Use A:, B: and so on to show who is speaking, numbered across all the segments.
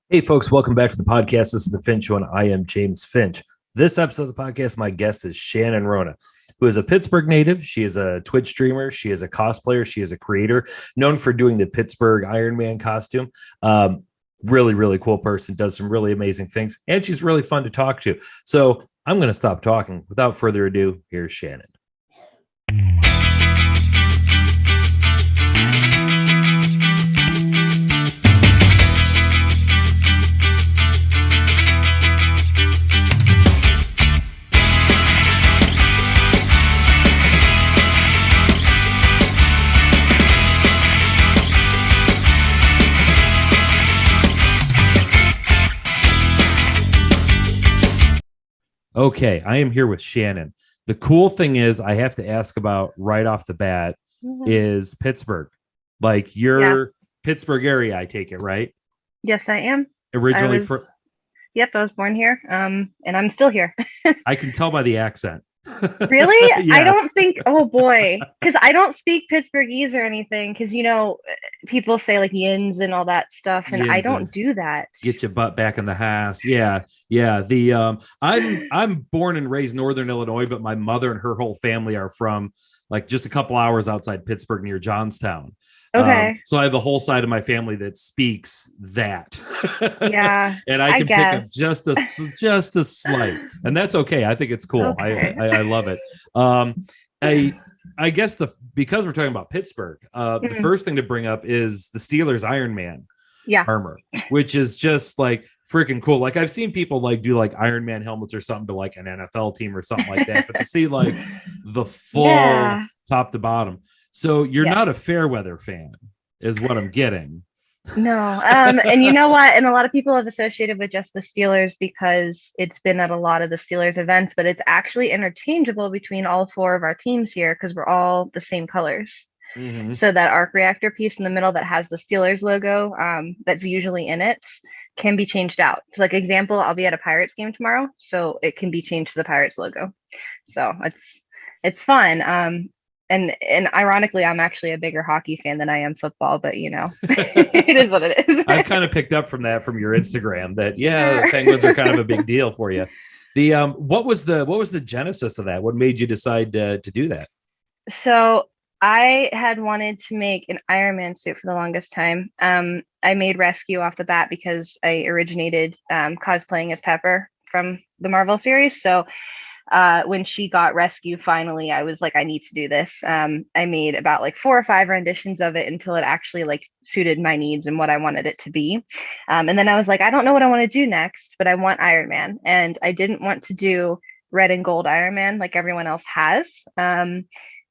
A: Hey, folks, welcome back to the podcast. This is the Finch Show, and I am James Finch. This episode of the podcast, my guest is Shannon Rona, who is a Pittsburgh native. She is a Twitch streamer. She is a cosplayer. She is a creator known for doing the Pittsburgh Iron Man costume. Really, really cool person, does some really amazing things, and she's really fun to talk to. So I'm going to stop talking. Without further ado, here's Shannon. Okay, I am here with Shannon. The cool thing is, I have to ask about right off the bat is Pittsburgh. Like
B: Yeah.
A: your Pittsburgh area, I take it, right?
B: Yes, I am. I
A: Originally
B: was,
A: for
B: yep, I was born here. And I'm still here.
A: I can tell by the accent.
B: Really? I
A: Yes.
B: don't think, oh boy, because I don't speak Pittsburghese or anything. Because, people say like yins and all that stuff, and I
A: Yins and
B: don't do that.
A: get your butt back in the house. Yeah. Yeah. I'm born and raised Northern Illinois, but my mother and her whole family are from like just a couple hours outside Pittsburgh near Johnstown.
B: Okay.
A: So I have a whole side of my family that speaks that,
B: Yeah,
A: and I
B: I
A: can pick up
B: guess.
A: just a slight, and that's okay. I think it's cool.
B: Okay.
A: I love it. I I guess because we're talking about Pittsburgh, the
B: Mhm.
A: first thing to bring up is the Steelers Iron Man
B: Yeah.
A: armor, which is just like freaking cool. Like I've seen people like do like Iron Man helmets or something to like an NFL team or something like that, but to see like the full
B: Yeah.
A: top to bottom. So you're not a
B: Yes.
A: fair weather fan, is what I'm getting.
B: No. And you know what? And a lot of people have associated with just the Steelers because it's been at a lot of the Steelers events, but it's actually interchangeable between all four of our teams here because we're all the same colors.
A: Mm-hmm.
B: So that arc reactor piece in the middle that has the Steelers logo, that's usually in it, can be changed out. So, like example, I'll be at a Pirates game tomorrow, so it can be changed to the Pirates logo. So it's fun. And ironically, I'm actually a bigger hockey fan than I am football, but it is what it
A: I've
B: is.
A: kind of picked up from that from your Instagram that yeah, the Penguins are kind of a big deal for you. The what was the genesis of that? What made you decide to do that?
B: So I had wanted to make an Iron Man suit for the longest time. I made Rescue off the bat because I originated cosplaying as Pepper from the Marvel series. So when she got Rescue, finally, I was like, I need to do this. I made about like 4 or 5 renditions of it until it actually like suited my needs and what I wanted it to be. And then I was like, I don't know what I want to do next, but I want Iron Man, and I didn't want to do red and gold Iron Man like everyone else has.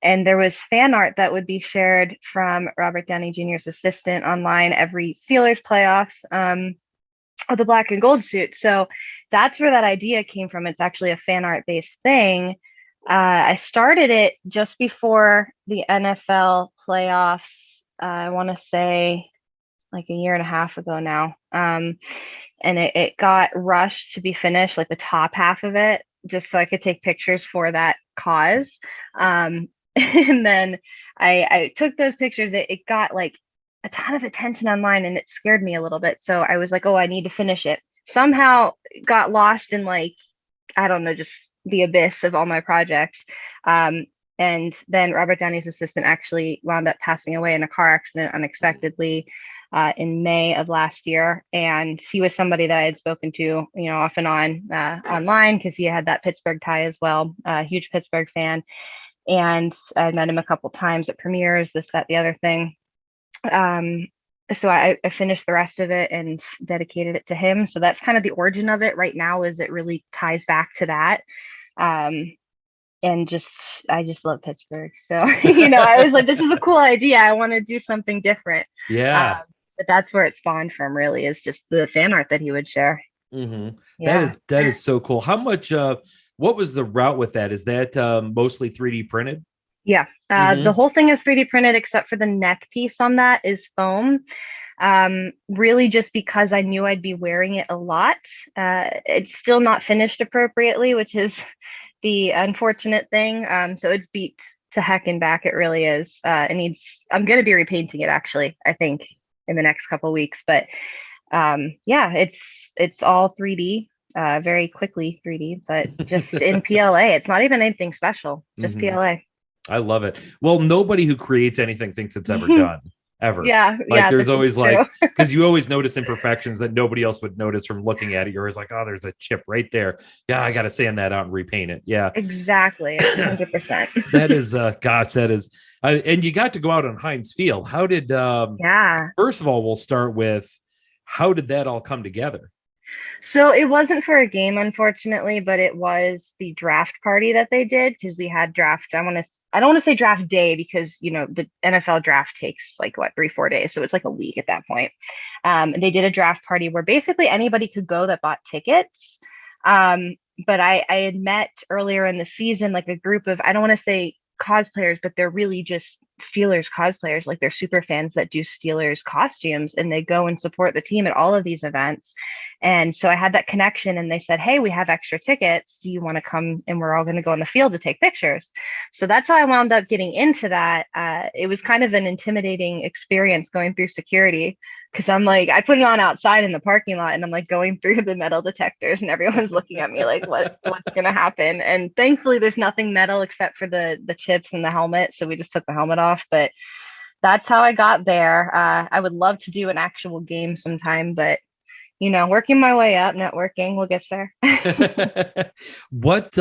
B: And there was fan art that would be shared from Robert Downey Jr.'s assistant online every Steelers playoffs. Of the black and gold suit. So that's where that idea came from. It's actually a fan art based thing. I started it just before the NFL playoffs. I want to say like a year and a half ago now. And it got rushed to be finished, like the top half of it, just so I could take pictures for that cause. And then I took those pictures. It got like a ton of attention online and it scared me a little bit. So I was like, oh, I need to finish it. Somehow got lost in like, I don't know, just the abyss of all my projects. And then Robert Downey's assistant actually wound up passing away in a car accident unexpectedly in May of last year. And he was somebody that I had spoken to, off and on online because he had that Pittsburgh tie as well. Huge Pittsburgh fan. And I met him a couple times at premieres, this, that, the other thing. So I finished the rest of it and dedicated it to him. So that's kind of the origin of it right now, is it really ties back to that. And I just love Pittsburgh. So, I was like, this is a cool idea. I want to do something different.
A: Yeah.
B: But that's where it spawned from, really, is just the fan art that he would share.
A: Mm-hmm. That
B: Yeah.
A: is that is so cool. How much what was the route with that? Is that mostly 3D printed?
B: Yeah. The
A: Mm-hmm.
B: whole thing is 3D printed except for the neck piece on that is foam. Really just because I knew I'd be wearing it a lot. It's still not finished appropriately, which is the unfortunate thing. So it's beat to heck and back. It really is. I'm going to be repainting it actually, I think in the next couple weeks, but Yeah, it's all 3D, very quickly 3D, but just in PLA. It's not even anything special, just
A: Hmm.
B: PLA.
A: I love it. Well, nobody who creates anything thinks it's ever done, ever.
B: Yeah,
A: Like
B: yeah,
A: there's
B: this is
A: always
B: true.
A: like, because you always notice imperfections that nobody else would notice from looking at it. You're always like, oh, there's a chip right there. Yeah, I got to sand that out and repaint it. Yeah.
B: Exactly, 100%.
A: That is, gosh, that is, and you got to go out on Heinz Field. How did,
B: Yeah.
A: first of all, we'll start with how did that all come together?
B: So it wasn't for a game, unfortunately, but it was the draft party that they did because we had draft. I don't want to say draft day because the NFL draft takes like what 3-4 days, so it's like a week at that point. And they did a draft party where basically anybody could go that bought tickets. But I had met earlier in the season like a group of, I don't want to say cosplayers, but they're really just Steelers cosplayers. Like they're super fans that do Steelers costumes and they go and support the team at all of these events. And so I had that connection and they said, hey, we have extra tickets. Do you want to come? And we're all going to go in the field to take pictures. So that's how I wound up getting into that. It was kind of an intimidating experience going through security because I'm like, I put it on outside in the parking lot and I'm like going through the metal detectors and everyone's looking at me like, what's going to happen? And thankfully there's nothing metal except for the chips and the helmet. So we just took the helmet off, but that's how I got there. I would love to do an actual game sometime, but working my way up, networking, we'll get there.
A: What,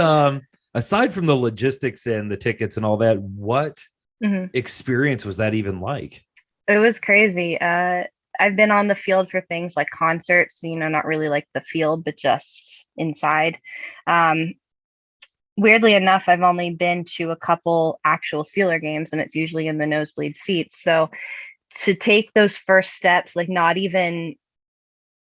A: aside from the logistics and the tickets and all that, what
B: Mhm.
A: experience was that even like?
B: It was crazy. I've been on the field for things like concerts, not really like the field, but just inside. Um, Weirdly enough, I've only been to a couple actual Steeler games, and it's usually in the nosebleed seats. So to take those first steps, like not even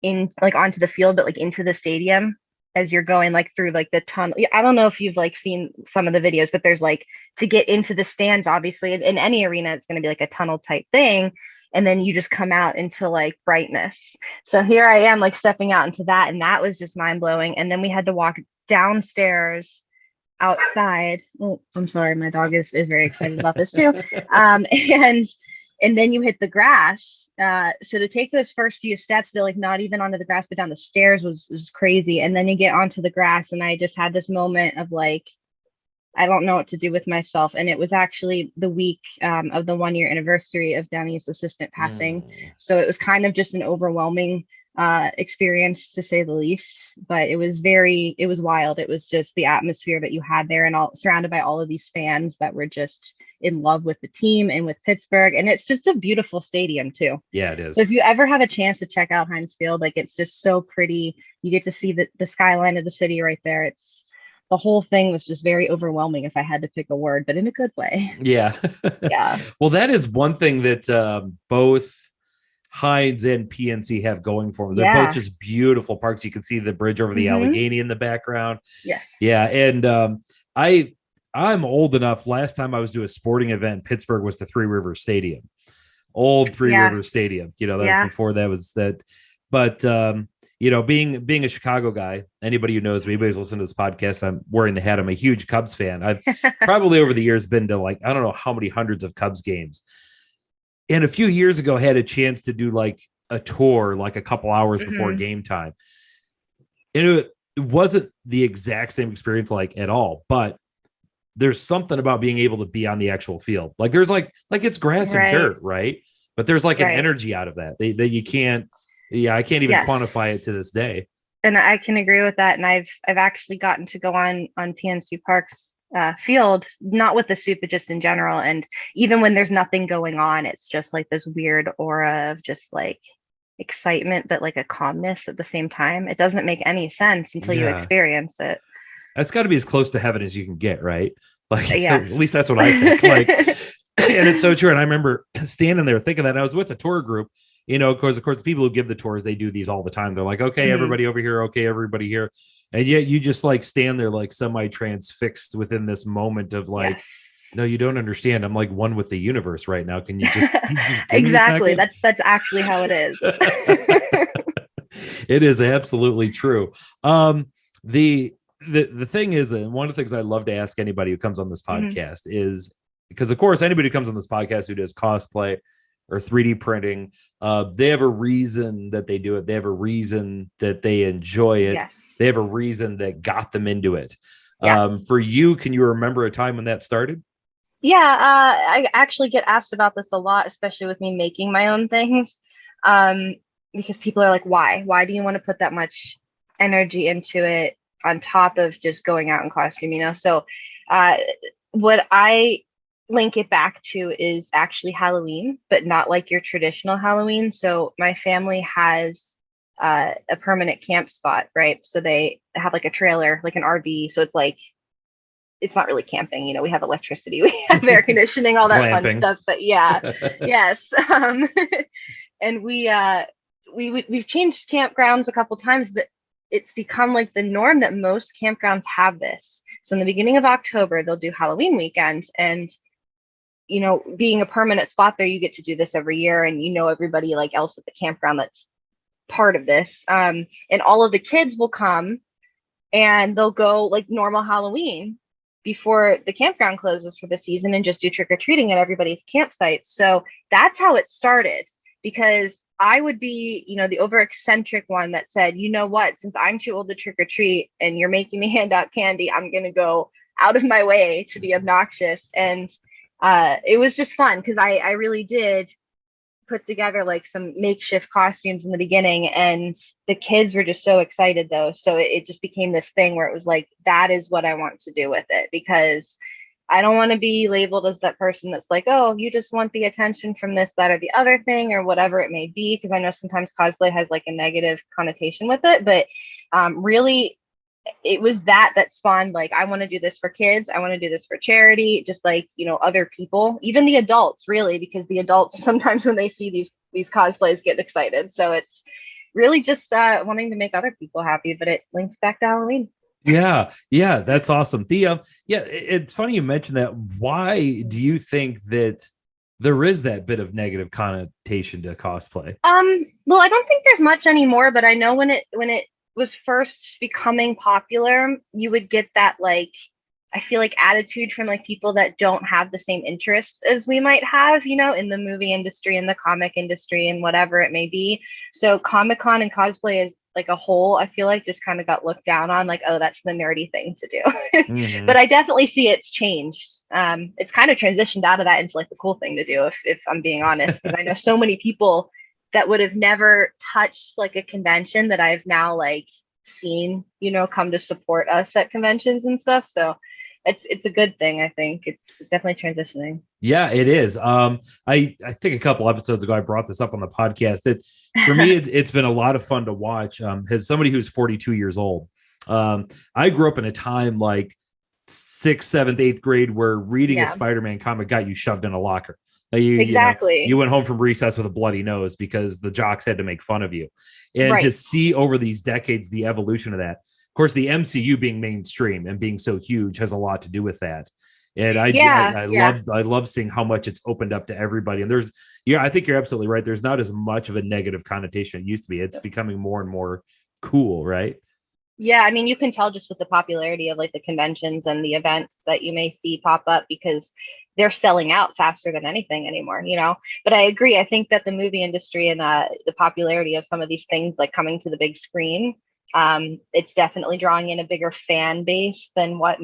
B: in like onto the field, but like into the stadium as you're going like through like the tunnel. I don't know if you've like seen some of the videos, but there's like to get into the stands, obviously in any arena, it's going to be like a tunnel type thing. And then you just come out into like brightness. So here I am like stepping out into that. And that was just mind blowing. And then we had to walk downstairs outside. Oh, I'm sorry, my dog is very excited about this too. And then you hit the grass. So to take those first few steps, to like not even onto the grass, but down the stairs was crazy. And then you get onto the grass, and I just had this moment of like, I don't know what to do with myself. And it was actually the week of the 1 year anniversary of Danny's assistant passing.
A: Mm.
B: So it was kind of just an overwhelming experience to say the least. But it was wild. It was just the atmosphere that you had there and all surrounded by all of these fans that were just in love with the team and with Pittsburgh. And it's just a beautiful stadium too.
A: Yeah, it
B: So
A: is.
B: if you ever have a chance to check out Heinz Field, like it's just so pretty. You get to see the skyline of the city right there. The whole thing was just very overwhelming if I had to pick a word, but in a good way.
A: Yeah.
B: Yeah.
A: Well, that is one thing that both Heinz and PNC have going for them. They're both
B: Yeah.
A: just beautiful parks. You can see the bridge over the
B: Hmm.
A: Allegheny in the background.
B: Yes.
A: Yeah, and I I'm old enough. Last time I was to a sporting event in Pittsburgh was the Three Rivers Stadium, old Three
B: Yeah.
A: Rivers Stadium. That was
B: Yeah.
A: before that was that. But being a Chicago guy, anybody who knows me, anybody's listening to this podcast, I'm wearing the hat. I'm a huge Cubs fan. I've probably over the years been to like I don't know how many hundreds of Cubs games. And a few years ago, I had a chance to do like a tour, like a couple hours before
B: Hmm.
A: game time. And it wasn't the exact same experience like at all, but there's something about being able to be on the actual field. Like there's like it's grass and
B: Right.
A: dirt, right? But there's like an
B: Right.
A: energy out of that that you can't. Yeah, I can't even
B: Yes.
A: quantify it to this day.
B: And I can agree with that. And I've actually gotten to go on PNC Park's field, not with the suit, but just in general. And even when there's nothing going on, it's just like this weird aura of just like excitement, but like a calmness at the same time. It doesn't make any sense until you
A: Yeah,
B: experience it.
A: that's got to be as close to heaven as you can get, right? Like at
B: Yes.
A: least that's what I think. Like, and it's so true. And I remember standing there thinking that. And I was with a tour group. Of course, the people who give the tours, they do these all the time. They're like, okay,
B: Mhm.
A: everybody over here, okay, everybody here, and yet you just like stand there like semi transfixed within this moment of like,
B: Yes.
A: no, you don't understand. I'm like one with the universe right now. Can you just give me a
B: Exactly.
A: second?
B: That's actually how it is.
A: It is absolutely true. The thing is, and one of the things I love to ask anybody who comes on this
B: Mhm.
A: podcast is because, of course, anybody who comes on this podcast who does cosplay, or 3D printing, they have a reason that they do it. They have a reason that they enjoy it.
B: Yes.
A: They have a reason that got them into it.
B: Yeah.
A: For you, can you remember a time when that started?
B: Yeah, I actually get asked about this a lot, especially with me making my own things. Um, because people are like, why? Why do you want to put that much energy into it on top of just going out in costume, you know? So, uh, what I link it back to is actually Halloween, but not like your traditional Halloween. So, my family has a permanent camp spot, right? So they have like a trailer, like an RV. So it's like it's not really camping, you know, we have electricity, we have air conditioning, all that fun
A: Glamping.
B: stuff. But yeah, yes. And we've changed campgrounds a couple times, but it's become like the norm that most campgrounds have this. So in the beginning of October, they'll do Halloween weekend, and you know, being a permanent spot there, you get to do this every year, and you know everybody like else at the campground that's part of this. And all of the kids will come and they'll go like normal Halloween before the campground closes for the season and just do trick or treating at everybody's campsite. So that's how it started, because I would be, you know, the over eccentric one that said, you know what, since I'm too old to trick or treat and you're making me hand out candy, I'm going to go out of my way to be obnoxious. And it was just fun because I really did put together like some makeshift costumes in the beginning, and the kids were just so excited though, so it just became this thing where it was like, that is what I want to do with it, because I don't want to be labeled as that person that's like, oh, you just want the attention from this, that, or the other thing, or whatever it may be, because I know sometimes cosplay has like a negative connotation with it, but really it was that spawned like, I want to do this for kids, I want to do this for charity, just like, you know, other people, even the adults, really, because the adults sometimes when they see these cosplays get excited. So it's really just wanting to make other people happy, but it links back to Halloween.
A: Yeah, that's awesome. Yeah, it's funny you mentioned that. Why do you think that there is that bit of negative connotation to cosplay?
B: Well, I don't think there's much anymore, but I know when it was first becoming popular, you would get that like, I feel like attitude from like people that don't have the same interests as we might have, you know, in the movie industry and the comic industry and whatever it may be. So Comic-Con and cosplay as like a whole, I feel like just kind of got looked down on, like, oh, that's the nerdy thing to do. But
A: Mm-hmm.
B: I definitely see it's changed. It's kind of transitioned out of that into like the cool thing to do, if I'm being honest, because I know so many people that would have never touched like a convention that I've now like seen, you know, come to support us at conventions and stuff. So it's a good thing. I think it's definitely transitioning.
A: Yeah, it is. I think a couple episodes ago I brought this up on the podcast. That for me, it's been a lot of fun to watch. As somebody who's 42 years old, I grew up in a time like sixth, seventh, eighth grade where reading a
B: Yeah,
A: Spider-Man comic got you shoved in a locker. You
B: exactly.
A: went home from recess with a bloody nose because the jocks had to make fun of you. And to
B: Right.
A: see over these decades the evolution of that. Of course, the MCU being mainstream and being so huge has a lot to do with that. And
B: Yeah, yeah.
A: I love seeing how much it's opened up to everybody. And yeah, I think you're absolutely right. There's not as much of a negative connotation it used to be. It's becoming more and more cool, right?
B: Yeah, I mean, you can tell just with the popularity of like the conventions and the events that you may see pop up, because they're selling out faster than anything anymore, you know. But I agree. I think that the movie industry and the popularity of some of these things like coming to the big screen, it's definitely drawing in a bigger fan base than what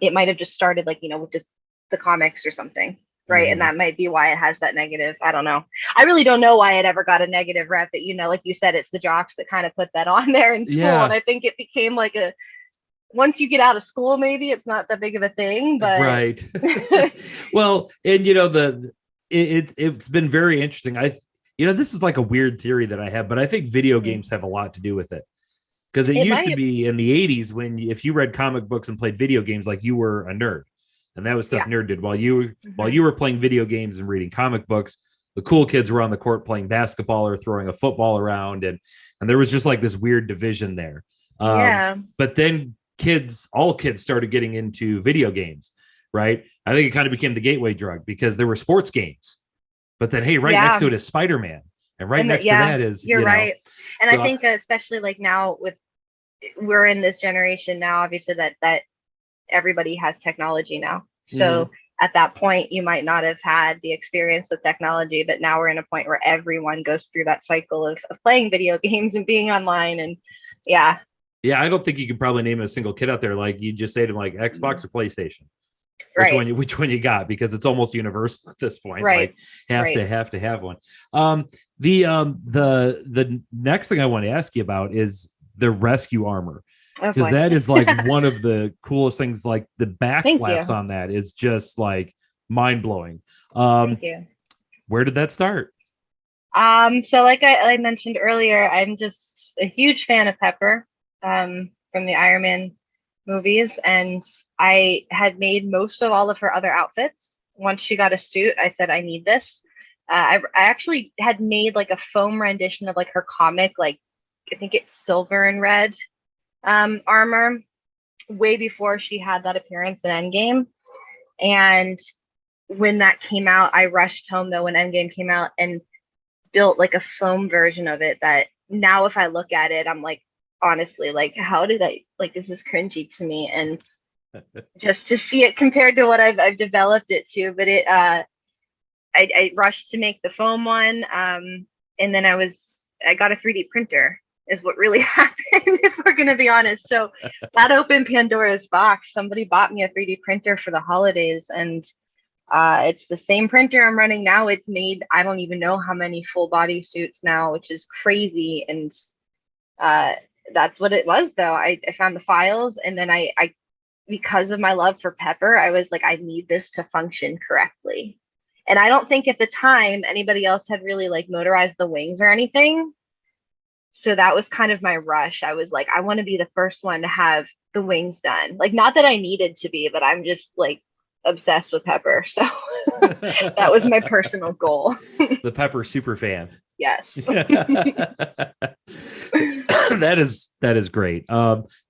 B: it might have just started like, you know, with the comics or something. Right. And
A: Mm-hmm.
B: that might be why it has that negative. I don't know. I really don't know why it ever got a negative rep. But, you know, like you said, it's the jocks that kind of put that on there in school. And
A: Yeah,
B: I think it became like once you get out of school, maybe it's not that big of a thing, but
A: right. Well, and it's been very interesting. This is like a weird theory that I have, but I think video games have a lot to do with it. Because it
B: it
A: used to
B: might.
A: be in the 80s when if you read comic books and played video games, like you were a nerd. And that was stuff
B: Yeah.
A: nerd did while
B: Hmm.
A: you were playing video games and reading comic books. The cool kids were on the court playing basketball or throwing a football around, and there was just like this weird division there.
B: Yeah.
A: But then all kids started getting into video games, right? I think it kind of became the gateway drug because there were sports games. But then, hey, right next
B: Yeah.
A: to it is Spider-Man, and right
B: And
A: next to
B: yeah,
A: that is,
B: you're right. And I
A: so
B: think especially like now with we're in this generation now, obviously that everybody has technology now.
A: mhm.
B: So at that point you might not have had the experience with technology, but now we're in a point where everyone goes through that cycle of playing video games and being online. And yeah.
A: Yeah, I don't think you can probably name a single kid out there. Like you just say to them, like Xbox or PlayStation.
B: Right.
A: Which one you got, because it's almost universal at this point.
B: Right.
A: Like have to have one. The next thing I want to ask you about is the rescue armor, because that is like one of the coolest things. Like the back flaps on that is just like mind blowing.
B: Thank you.
A: Where did that start?
B: So like I mentioned earlier, I'm just a huge fan of Pepper from the Iron Man movies, and I had made most of all of her other outfits. Once she got a suit, I said, I need this. I actually had made like a foam rendition of like her comic, like I think it's silver and red armor, way before she had that appearance in Endgame. And when that came out, I rushed home though when Endgame came out and built like a foam version of it that now if I look at it, I'm like, honestly, like how did I, like, this is cringy to me. And just to see it compared to what I've developed it to, but it I rushed to make the foam one, and then I got a 3D printer is what really happened, if we're gonna be honest. So that opened Pandora's box. Somebody bought me a 3D printer for the holidays, and it's the same printer I'm running now. It's made, I don't even know how many full body suits now, which is crazy. And that's what it was though. I found the files, and then I because of my love for Pepper, I was like, I need this to function correctly. And I don't think at the time anybody else had really like motorized the wings or anything. So that was kind of my rush. I was like, I want to be the first one to have the wings done. Like, not that I needed to be, but I'm just like obsessed with Pepper. So that was my personal goal.
A: The Pepper super fan.
B: Yes.
A: That is great.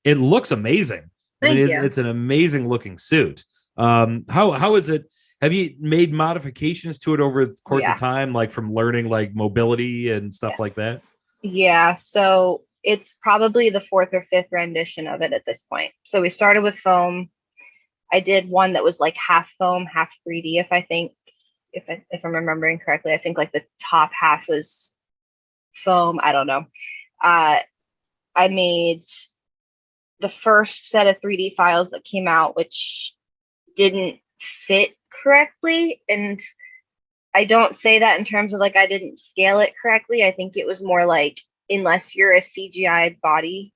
A: It looks amazing.
B: Thank you.
A: It's an amazing looking suit. How is it? Have you made modifications to it over the course of time, like from learning like mobility and stuff like that?
B: Yeah. So it's probably the fourth or fifth rendition of it at this point. So we started with foam. I did one that was like half foam, half 3D. If I'm remembering correctly, I think like the top half was foam. I don't know. I made the first set of 3D files that came out, which didn't fit correctly. And I don't say that in terms of like I didn't scale it correctly. I think it was more like, unless you're a CGI body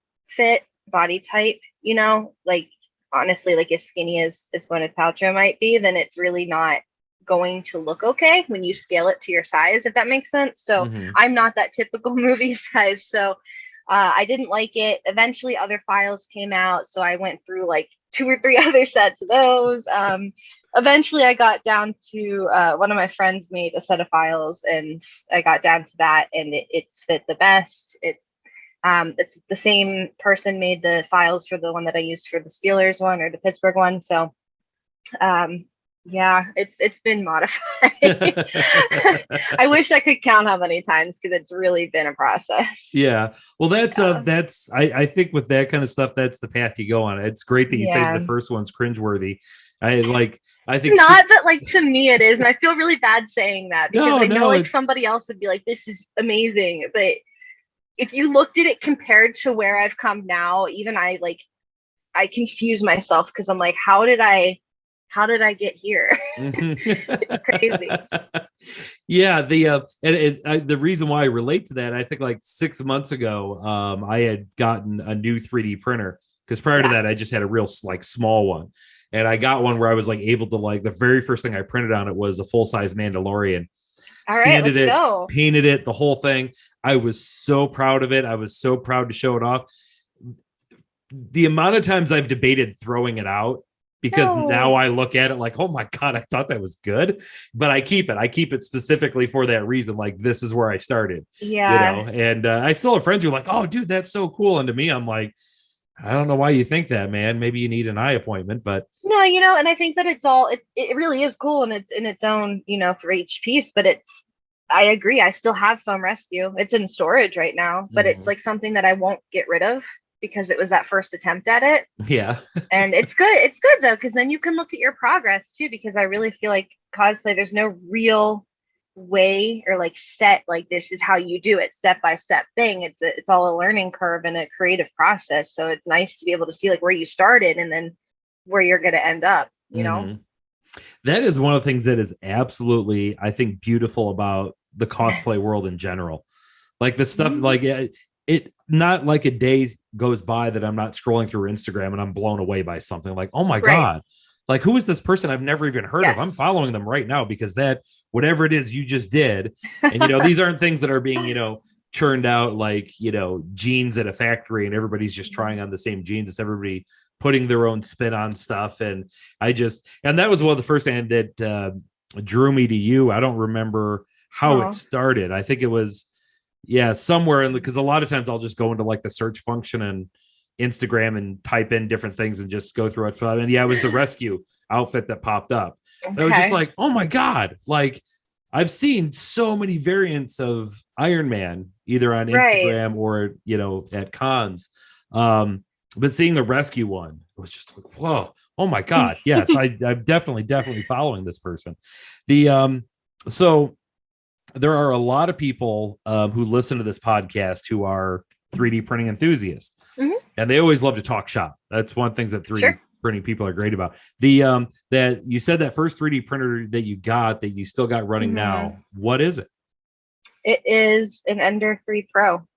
B: type, you know, like honestly, like as skinny as Gwyneth Paltrow might be, then it's really not going to look okay when you scale it to your size, if that makes sense. So I'm not that typical movie size. So I didn't like it. Eventually other files came out, so I went through like 2 or 3 other sets of those. Eventually I got down to one of my friends made a set of files, and I got down to that, and it's fit the best. It's the same person made the files for the one that I used for the Steelers one or the Pittsburgh one. So yeah, it's been modified. I wish I could count how many times, because it's really been a process.
A: Yeah. Well, that's I think with that kind of stuff, that's the path you go on. It's great that you say the first one's cringeworthy. I think
B: not that like to me it is, and I feel really bad saying that, because I know like somebody else would be like, this is amazing. But if you looked at it compared to where I've come now, even I confuse myself, because I'm like, how did I get here? It's crazy.
A: Yeah, the reason why I relate to that, I think like 6 months ago, I had gotten a new 3D printer, because prior to that, I just had a real like small one, and I got one where I was like able to, like, the very first thing I printed on it was a full size Mandalorian.
B: All right, let's go.
A: Painted it, the whole thing. I was so proud of it. I was so proud to show it off. The amount of times I've debated throwing it out, because now I look at it like, oh my God, I thought that was good, but I keep it specifically for that reason. Like, this is where I started, and I still have friends who are like, oh dude, that's so cool. And to me, I'm like, I don't know why you think that, man. Maybe you need an eye appointment, but
B: no, and I think that it really is cool, and it's in its own, for each piece, but I agree. I still have Foam Rescue. It's in storage right now, but it's like something that I won't get rid of. because it was that first attempt at it.
A: Yeah.
B: And it's good. It's good though, because then you can look at your progress too. Because I really feel like cosplay, there's no real way or like set like this is how you do it step by step thing. It's all a learning curve and a creative process. So it's nice to be able to see like where you started and then where you're going to end up. You know,
A: that is one of the things that is absolutely, I think, beautiful about the cosplay world in general. Like the stuff, like it not like a day goes by that I'm not scrolling through Instagram and I'm blown away by something like, oh my God, like who is this person I've never even heard of? I'm following them right now because that whatever it is you just did. And, these aren't things that are being, churned out like, jeans at a factory and everybody's just trying on the same jeans. It's everybody putting their own spin on stuff. And and that was one of the first things that drew me to you. I don't remember how it started. I think it was, somewhere in because a lot of times I'll just go into like the search function and Instagram and type in different things and just go through it. And it was the rescue outfit that popped up. And I was just like, oh my God, like I've seen so many variants of Iron Man, either on Instagram or, at cons. But seeing the rescue one was just like, whoa, oh my God. Yes, I'm definitely following this person. So there are a lot of people who listen to this podcast who are 3D printing enthusiasts, and they always love to talk shop. That's one thing that 3D printing people are great about. That you said that first 3D printer that you got that you still got running now. What is it?
B: It is an Ender 3 Pro.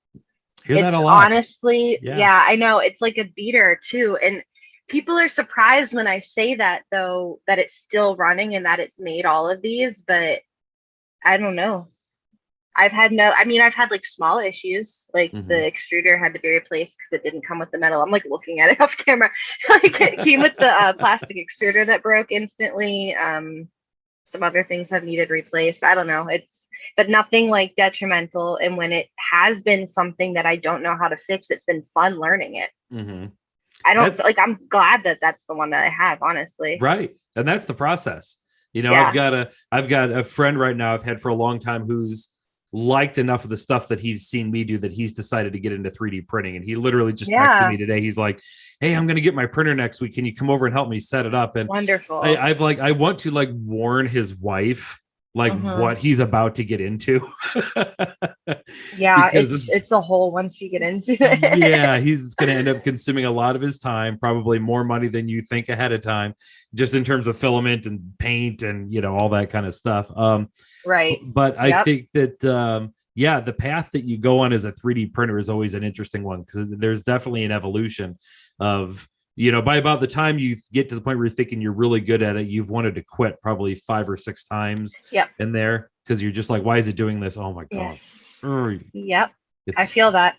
A: Hear that a lot.
B: Honestly, yeah, I know it's like a beater too, and people are surprised when I say that though that it's still running and that it's made all of these, but I don't know. I've had like small issues, like the extruder had to be replaced because it didn't come with the metal. I'm like looking at it off camera. Like it came with the plastic extruder that broke instantly. Some other things have needed replaced. I don't know. But nothing like detrimental. And when it has been something that I don't know how to fix, it's been fun learning it. I'm glad that that's the one that I have, honestly.
A: Right. And that's the process. I've got a friend right now I've had for a long time who's liked enough of the stuff that he's seen me do that he's decided to get into 3D printing. And he literally just texted me today. He's like, hey, I'm going to get my printer next week. Can you come over and help me set it up? And
B: wonderful.
A: I want to like warn his wife what he's about to get into.
B: It's a whole once you get into it.
A: He's going to end up consuming a lot of his time, probably more money than you think ahead of time, just in terms of filament and paint and all that kind of stuff. But I think that the path that you go on as a 3D printer is always an interesting one because there's definitely an evolution of by about the time you get to the point where you're thinking you're really good at it, you've wanted to quit probably 5 or 6 times in there because you're just like, why is it doing this? Oh my God.
B: Yep. I feel that.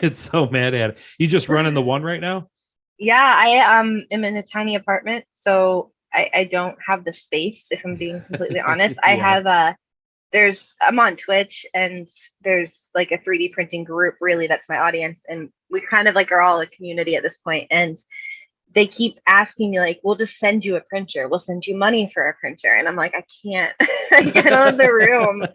A: It's so mad at it. You just running the one right now?
B: Yeah, I am in a tiny apartment, so I don't have the space, if I'm being completely honest. I have I'm on Twitch and there's like a 3D printing group, really, that's my audience. And we kind of like are all a community at this point. And they keep asking me like, we'll just send you a printer. We'll send you money for a printer. And I'm like, I can't get out of the room.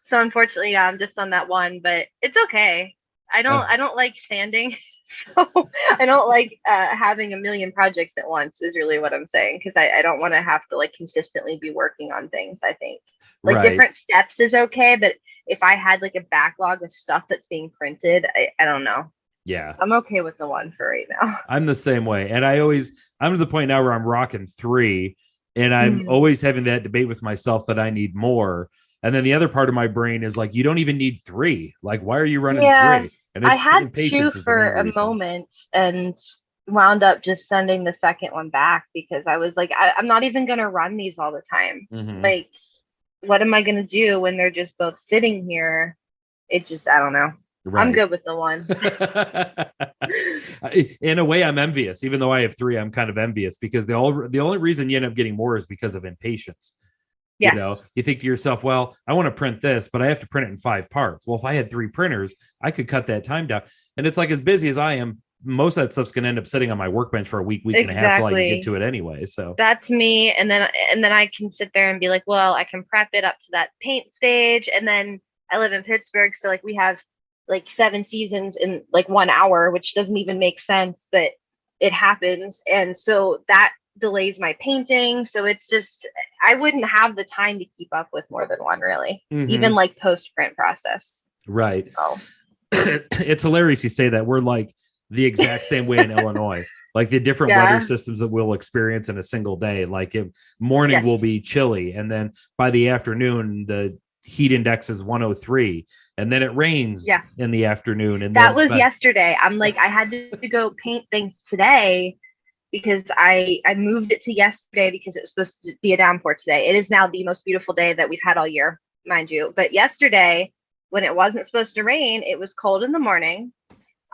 B: So unfortunately, I'm just on that one, but it's okay. I don't like sanding. So I don't like having a million projects at once is really what I'm saying. Cause I don't want to have to like consistently be working on things. I think like different steps is okay. But if I had like a backlog of stuff that's being printed, I don't know.
A: Yeah.
B: So I'm okay with the one for right now.
A: I'm the same way. And I'm to the point now where I'm rocking 3 and I'm always having that debate with myself that I need more. And then the other part of my brain is like, you don't even need 3. Like, why are you running 3? And
B: I had 2 for a moment and wound up just sending the second one back because I was like, I'm not even going to run these all the time. Like, what am I going to do when they're just both sitting here? It just, I don't know. I'm good with the one.
A: In a way, I'm envious. Even though I have 3, I'm kind of envious because the only reason you end up getting more is because of impatience. Yes. You think to yourself, well, I want to print this, but I have to print it in 5 parts. Well, if I had 3 printers, I could cut that time down. And it's like, as busy as I am, most of that stuff's going to end up sitting on my workbench for a week and a half till I can get to it anyway. So
B: that's me. And then I can sit there and be like, well, I can prep it up to that paint stage. And then I live in Pittsburgh. So like we have like 7 seasons in like 1 hour, which doesn't even make sense, but it happens. And so that delays my painting. So it's just, I wouldn't have the time to keep up with more than one, really, even like post print process.
A: Right.
B: So.
A: It's hilarious you say that. We're like the exact same way in Illinois. Like the different weather systems that we'll experience in a single day. Like if morning will be chilly, and then by the afternoon the heat index is 103, and then it rains in the afternoon. And
B: that was yesterday. I'm like, I had to go paint things today because I moved it to yesterday because it was supposed to be a downpour today. It is now the most beautiful day that we've had all year, mind you. But yesterday, when it wasn't supposed to rain, it was cold in the morning.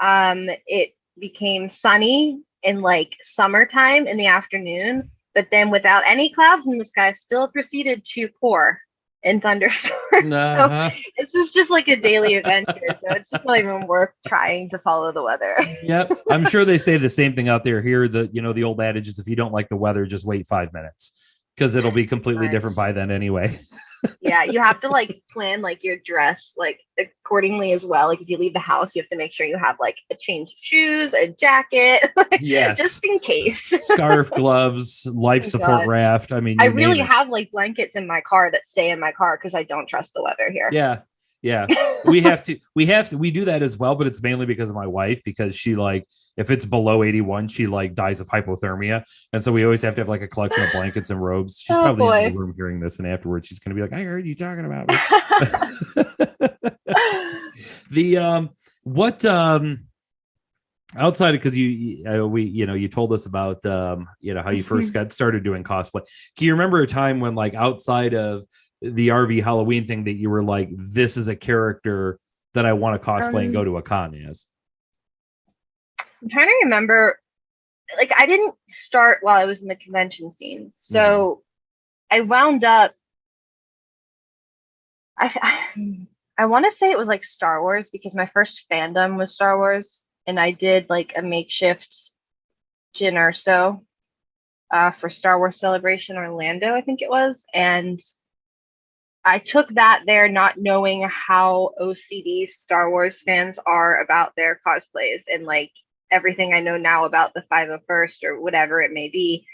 B: It became sunny in like summertime in the afternoon, but then without any clouds in the sky, still proceeded to pour in thunderstorms. So it's just like a daily adventure. So it's just not even worth trying to follow the weather.
A: Yep. I'm sure they say the same thing out there. Here, the old adage is if you don't like the weather, just wait 5 minutes because it'll be completely different by then anyway.
B: Yeah, you have to like plan like your dress like accordingly as well. Like if you leave the house, you have to make sure you have like a change of shoes, a jacket, just in case. Scarf,
A: gloves, life support raft. I mean,
B: I really have like blankets in my car that stay in my car because I don't trust the weather here.
A: Yeah. We do that as well, but it's mainly because of my wife, because she like, if it's below 81, she like dies of hypothermia. And so we always have to have like a collection of blankets and robes. She's probably in the room hearing this, and afterwards she's going to be like, I heard you talking about me. Outside of, because you told us about how you first got started doing cosplay. Can you remember a time when like outside of the RV Halloween thing that you were like, this is a character that I want to cosplay and go to a con as?
B: I'm trying to remember. Like, I didn't start while I was in the convention scene. So I wound up, I want to say it was like Star Wars, because my first fandom was Star Wars. And I did like a makeshift Jyn Erso for Star Wars Celebration Orlando, I think it was. And I took that there not knowing how OCD Star Wars fans are about their cosplays, and like everything I know now about the 501st or whatever it may be.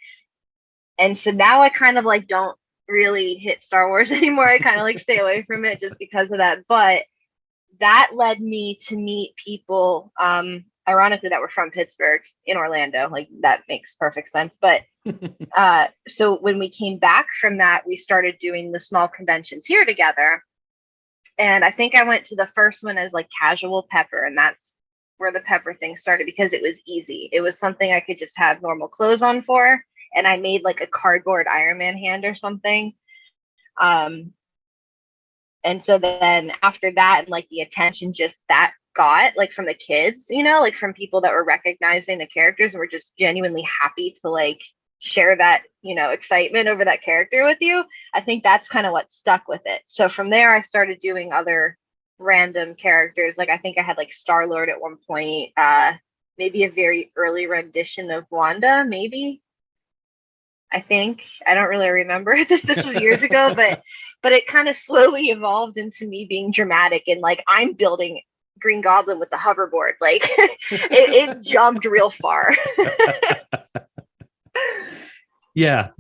B: And so now I kind of like don't really hit Star Wars anymore. I kind of like stay away from it just because of that. But that led me to meet people, ironically, that were from Pittsburgh in Orlando. Like, that makes perfect sense. But so when we came back from that, we started doing the small conventions here together. And I think I went to the first one as like casual Pepper, and that's where the Pepper thing started, because it was easy. It was something I could just have normal clothes on for. And I made like a cardboard Iron Man hand or something. And so then after that, and like the attention just that got like from the kids, like from people that were recognizing the characters and were just genuinely happy to like share that, excitement over that character with you. I think that's kind of what stuck with it. So from there, I started doing other random characters. Like I think I had like Star-Lord at one point, maybe a very early rendition of Wanda, maybe. I think I don't really remember. This was years ago, but it kind of slowly evolved into me being dramatic and like I'm building Green Goblin with the hoverboard. Like it jumped real far.
A: Yeah,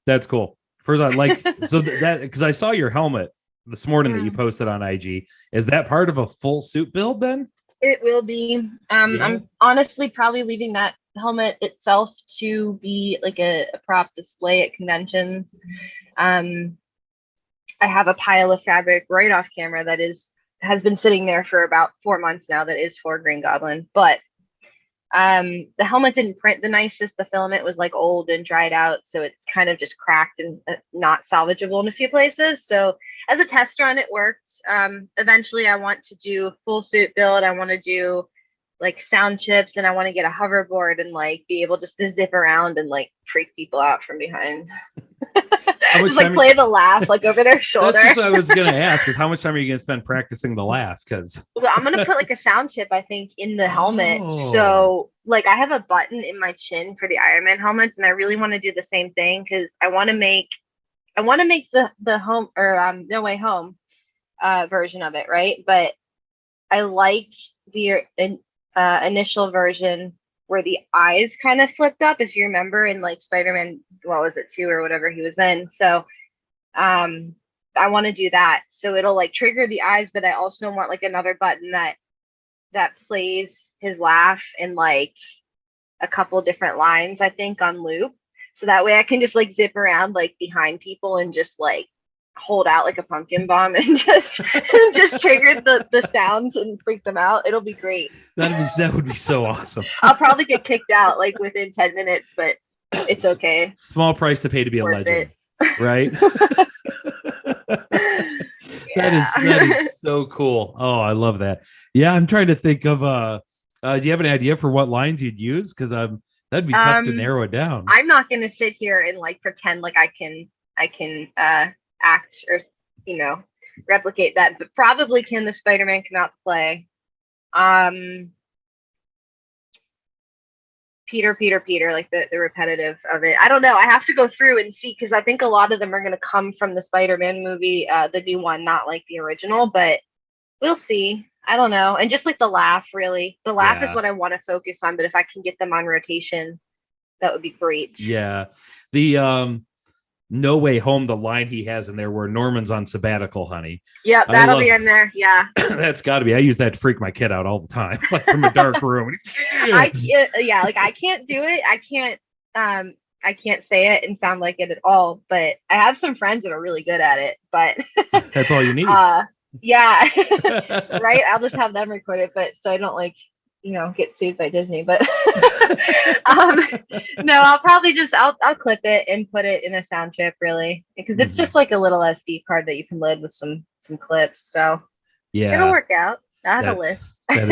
A: that's cool. First, I like so that because I saw your helmet this morning that you posted on IG. Is that part of a full suit build then?
B: It will be. I'm honestly probably leaving that helmet itself to be like a prop display at conventions. I have a pile of fabric right off camera that has been sitting there for about 4 months now that is for Green Goblin, but the helmet didn't print the nicest. The filament was like old and dried out, so it's kind of just cracked and not salvageable in a few places. So as a test run, it worked. Eventually I want to do a full suit build. I want to do like sound chips, and I want to get a hoverboard and like be able just to zip around and like freak people out from behind. Just like play the laugh like over their shoulder.
A: That's just what I was gonna ask, is how much time are you gonna spend practicing the laugh? Because
B: I'm gonna put like a sound chip, I think, in the helmet. So like I have a button in my chin for the Iron Man helmets, and I really want to do the same thing because I want to make the home or No Way Home version of it, right? But I like the initial version where the eyes kind of flipped up, if you remember, in like Spider-Man, what was it, 2 or whatever he was in. So I want to do that. So it'll like trigger the eyes, but I also want like another button that plays his laugh in like a couple different lines, I think, on loop. So that way I can just like zip around like behind people and just like hold out like a pumpkin bomb and just just trigger the sounds and freak them out. It'll be great.
A: That would be so awesome.
B: I'll probably get kicked out like within 10 minutes, but it's okay.
A: Small price to pay to be a legend, right? That is so cool. Oh, I love that. Yeah, I'm trying to think of do you have any idea for what lines you'd use? Because that'd be tough to narrow it down.
B: I'm not gonna sit here and like pretend like I can act or replicate that, but probably can the Spider-Man come out to play. Peter, like the repetitive of it. I don't know. I have to go through and see, because I think a lot of them are going to come from the Spider-Man movie, the new one, not like the original, but we'll see. I don't know. And just like the laugh, really. The laugh is what I want to focus on, but if I can get them on rotation, that would be great.
A: Yeah. The No Way Home, the line he has in there where Norman's on sabbatical, honey.
B: Yeah, that'll be in there. Yeah.
A: That's got to be. I use that to freak my kid out all the time, like from a dark room.
B: I can't do it. I can't say it and sound like it at all, but I have some friends that are really good at it, but
A: that's all you need.
B: Yeah. Right. I'll just have them record it, but so I don't like, get sued by Disney, but no, I'll probably I'll clip it and put it in a sound chip, really, because it's just like a little SD card that you can load with some clips. So
A: yeah,
B: it'll work out. I have a list.
A: That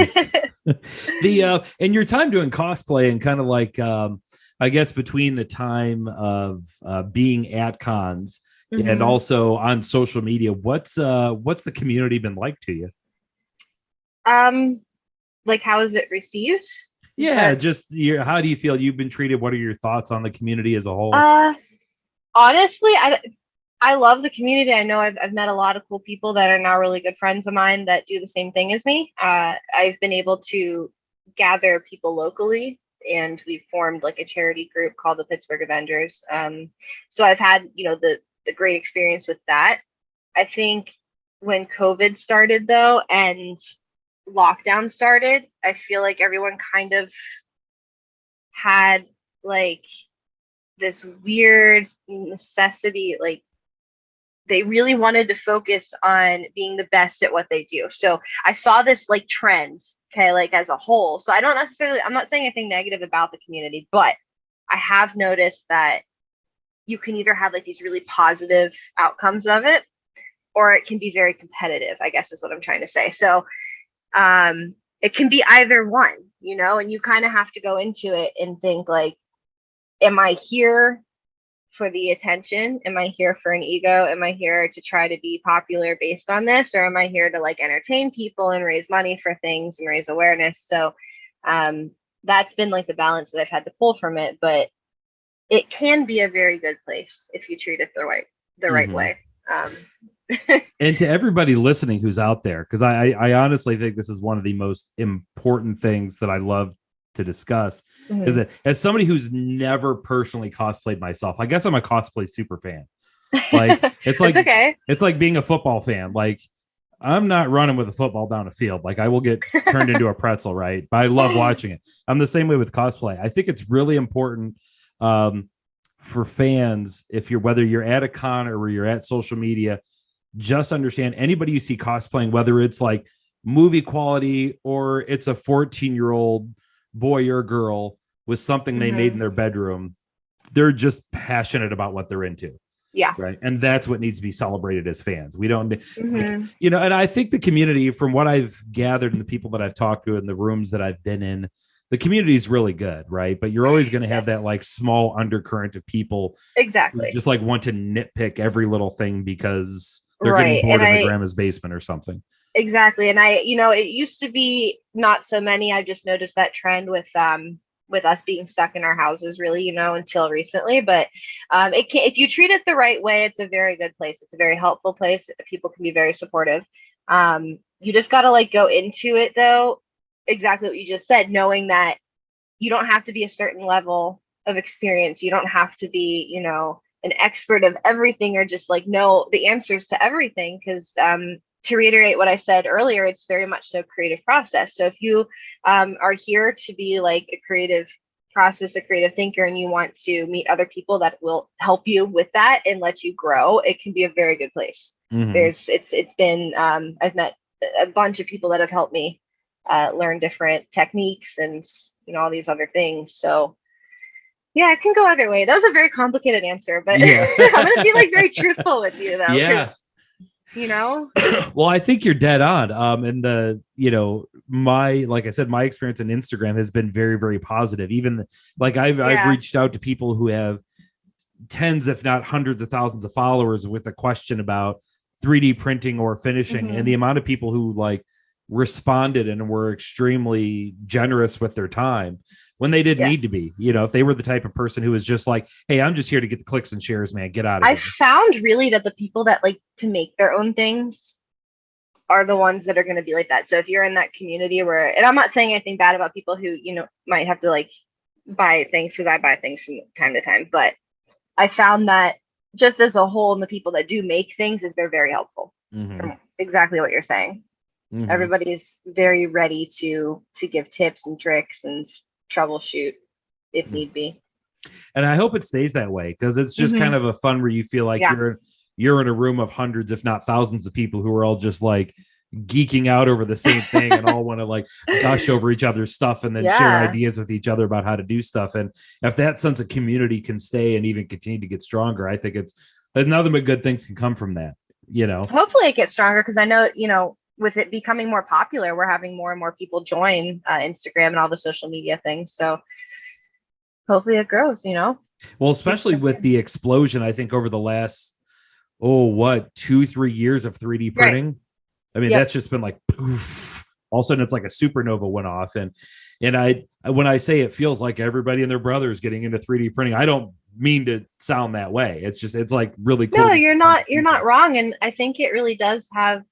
A: is in your time doing cosplay and kind of like I guess between the time of being at cons and also on social media, what's the community been like to you?
B: Like, how is it received?
A: Yeah, just how do you feel you've been treated? What are your thoughts on the community as a whole?
B: Honestly, I love the community. I know I've met a lot of cool people that are now really good friends of mine that do the same thing as me. I've been able to gather people locally, and we've formed like a charity group called the Pittsburgh Avengers. So I've had, the great experience with that. I think when COVID started though, and lockdown started, I feel like everyone kind of had like this weird necessity, like they really wanted to focus on being the best at what they do. So I saw this like trend, okay, like as a whole. So I'm not saying anything negative about the community, but I have noticed that you can either have like these really positive outcomes of it, or it can be very competitive, I guess is what I'm trying to say. So it can be either one, and you kind of have to go into it and think like, am I here for the attention? Am I here for an ego? Am I here to try to be popular based on this? Or am I here to like entertain people and raise money for things and raise awareness? So that's been like the balance that I've had to pull from it, but it can be a very good place if you treat it the right way.
A: And to everybody listening who's out there, because I honestly think this is one of the most important things that I love to discuss, is that as somebody who's never personally cosplayed myself, I guess I'm a cosplay super fan. Like it's like
B: okay.
A: It's like being a football fan. Like I'm not running with a football down a field. Like I will get turned into a pretzel, right? But I love watching it. I'm the same way with cosplay. I think it's really important for fans, whether you're at a con or you're at social media, just understand anybody you see cosplaying, whether it's like movie quality or it's a 14-year-old boy or girl with something they made in their bedroom, they're just passionate about what they're into.
B: Yeah.
A: Right. And that's what needs to be celebrated as fans. We don't, and I think the community, from what I've gathered and the people that I've talked to in the rooms that I've been in, the community is really good, right? But you're always going to have that like small undercurrent of people
B: exactly
A: just like want to nitpick every little thing because they're getting bored in the grandma's basement or something.
B: Exactly. And it used to be not so many. I've just noticed that trend with us being stuck in our houses, really, until recently. But if you treat it the right way, it's a very good place. It's a very helpful place. People can be very supportive. You just got to like go into it though, exactly what you just said, knowing that you don't have to be a certain level of experience. You don't have to be, an expert of everything or just like know the answers to everything. Because to reiterate what I said earlier, it's very much so creative process. So if you are here to be like a creative process, a creative thinker, and you want to meet other people that will help you with that and let you grow, it can be a very good place.
A: Mhm.
B: It's been I've met a bunch of people that have helped me learn different techniques and all these other things. So yeah, it can go either way. That was a very complicated answer, but
A: Yeah.
B: I'm gonna be like very truthful with you though,
A: Yeah.
B: because you know,
A: Well, I think you're dead on. And like I said, my experience on Instagram has been very, very positive. Even like I've
B: yeah,
A: reached out to people who have tens, if not hundreds of thousands of followers with a question about 3D printing or finishing. And the
B: hmm
A: amount of people who like responded and were extremely generous with their time when they didn't need to
B: yes.
A: be, if they were the type of person who was just like, hey, I'm just here to get the clicks and shares, man, get out of
B: I
A: here.
B: found really that the people that like to make their own things are the ones that are going to be like that. So if you're in that community where, and I'm not saying anything bad about people who, might have to like buy things because I buy things from time to time, but I found that just as a whole, and the people that do make things is they're very helpful
A: Mm-hmm.
B: from exactly what you're saying.
A: Mm-hmm.
B: Everybody's very ready to give tips and tricks and troubleshoot if
A: Mm-hmm.
B: need be.
A: And I hope it stays that way because it's just kind
B: hmm
A: of a fun where you feel like
B: Yeah.
A: you're in a room of hundreds, if not thousands, of people who are all just like geeking out over the same thing and all want to like gush over each other's stuff and then share
B: Yeah.
A: ideas with each other about how to do stuff. And if that sense of community can stay and even continue to get stronger, I think there's nothing but good things can come from that.
B: Hopefully it gets stronger because I know, with it becoming more popular, we're having more and more people join Instagram and all the social media things. So hopefully it grows.
A: Well,
B: Keeps
A: especially with
B: going.
A: the explosion, I think over the last, what, 2-3 years of 3D
B: Right.
A: printing. I mean,
B: Yep.
A: that's just been like poof. All of a sudden, it's like a supernova went off, and I when I say it feels like everybody and their brother is getting into 3D printing, I don't mean to sound that way. It's like really cool
B: No,
A: to see
B: you're
A: tons of
B: not you're not
A: people.
B: wrong. And I think it really does have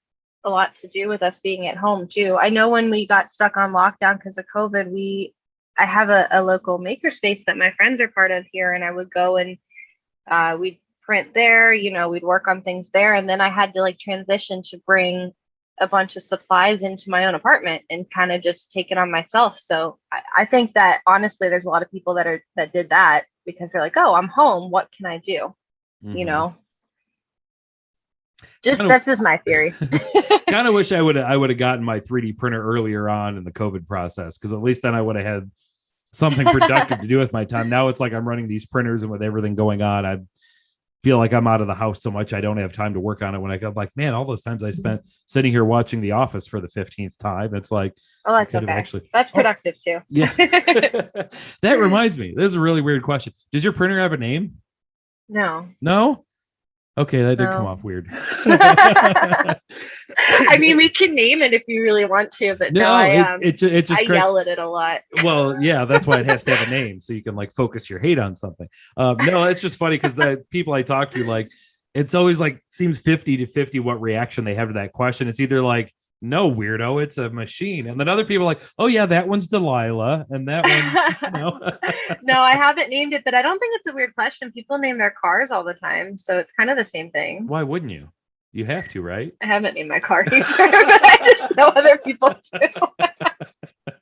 B: a lot to do with us being at home too. I know when we got stuck on lockdown because of COVID, I have a local makerspace that my friends are part of here, and I would go and we'd print there, we'd work on things there. And then I had to like transition to bring a bunch of supplies into my own apartment and kind of just take it on myself. So I think that honestly, there's a lot of people that did that because they're like, oh, I'm home. What can I do? You
A: Mm-hmm.
B: know, just
A: Kind of
B: that's just my theory.
A: kind of wish I would have gotten my 3D printer earlier on in the COVID process because at least then I would have had something productive to do with my time. Now it's like I'm running these printers and with everything going on, I feel like I'm out of the house so much I don't have time to work on it. When I go like, man, all those times I spent sitting here watching The Office for the 15th time, it's like
B: Oh,
A: I
B: that's
A: could have
B: okay.
A: actually.
B: That's
A: Oh,
B: productive too.
A: yeah. That reminds me. This is a really weird question. Does your printer have a name?
B: No,
A: No. Okay, that did come
B: no.
A: off weird.
B: I mean, we can name it if you really want to, but no,
A: No, it
B: I
A: just cracks.
B: yell at it a lot.
A: Well, yeah, that's why it has to have a name so you can like focus your hate on something. No, it's just funny because the people I talk to, like, it's always like seems 50-50 what reaction they have to that question. It's either like, no, weirdo, it's a machine. And then other people are like, oh, yeah, that one's Delilah. And that one's.
B: No, I haven't named it, but I don't think it's a weird question. People name their cars all the time, so it's kind of the same thing.
A: Why wouldn't you? You have to, right?
B: I haven't named my car either, but I just know other people do.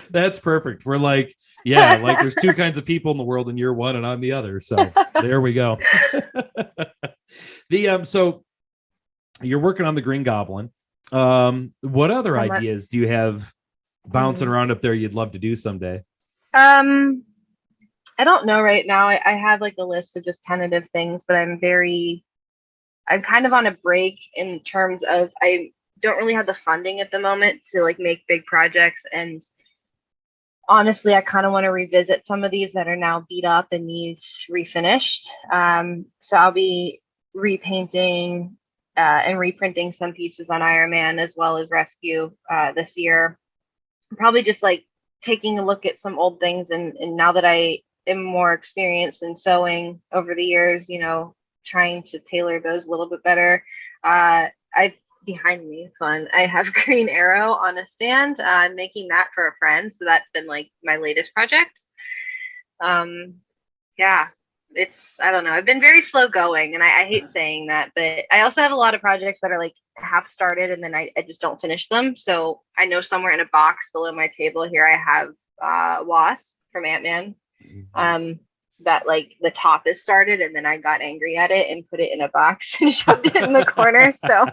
A: That's perfect. We're like, yeah, like there's two kinds of people in the world, and you're one, and I'm the other. So there we go. So you're working on the Green Goblin. What other
B: Somewhat.
A: ideas do you have bouncing
B: Mm.
A: around up there you'd love to do someday?
B: Um, I don't know right now. I have like a list of just tentative things, but I'm kind of on a break in terms of I don't really have the funding at the moment to like make big projects. And honestly, I kind of want to revisit some of these that are now beat up and need refinished. So I'll be repainting and reprinting some pieces on Iron Man as well as Rescue this year. Probably just like taking a look at some old things, and now that I am more experienced in sewing over the years, trying to tailor those a little bit better. I've behind me. Fun. I have Green Arrow on a stand. I'm making that for a friend, so that's been like my latest project. Um, yeah, I don't know. I've been very slow going, and I hate saying that, but I also have a lot of projects that are like half started, and then I just don't finish them. So I know somewhere in a box below my table here, I have Wasp from Ant-Man. Um, that like the top is started, and then I got angry at it and put it in a box and shoved it in the corner. So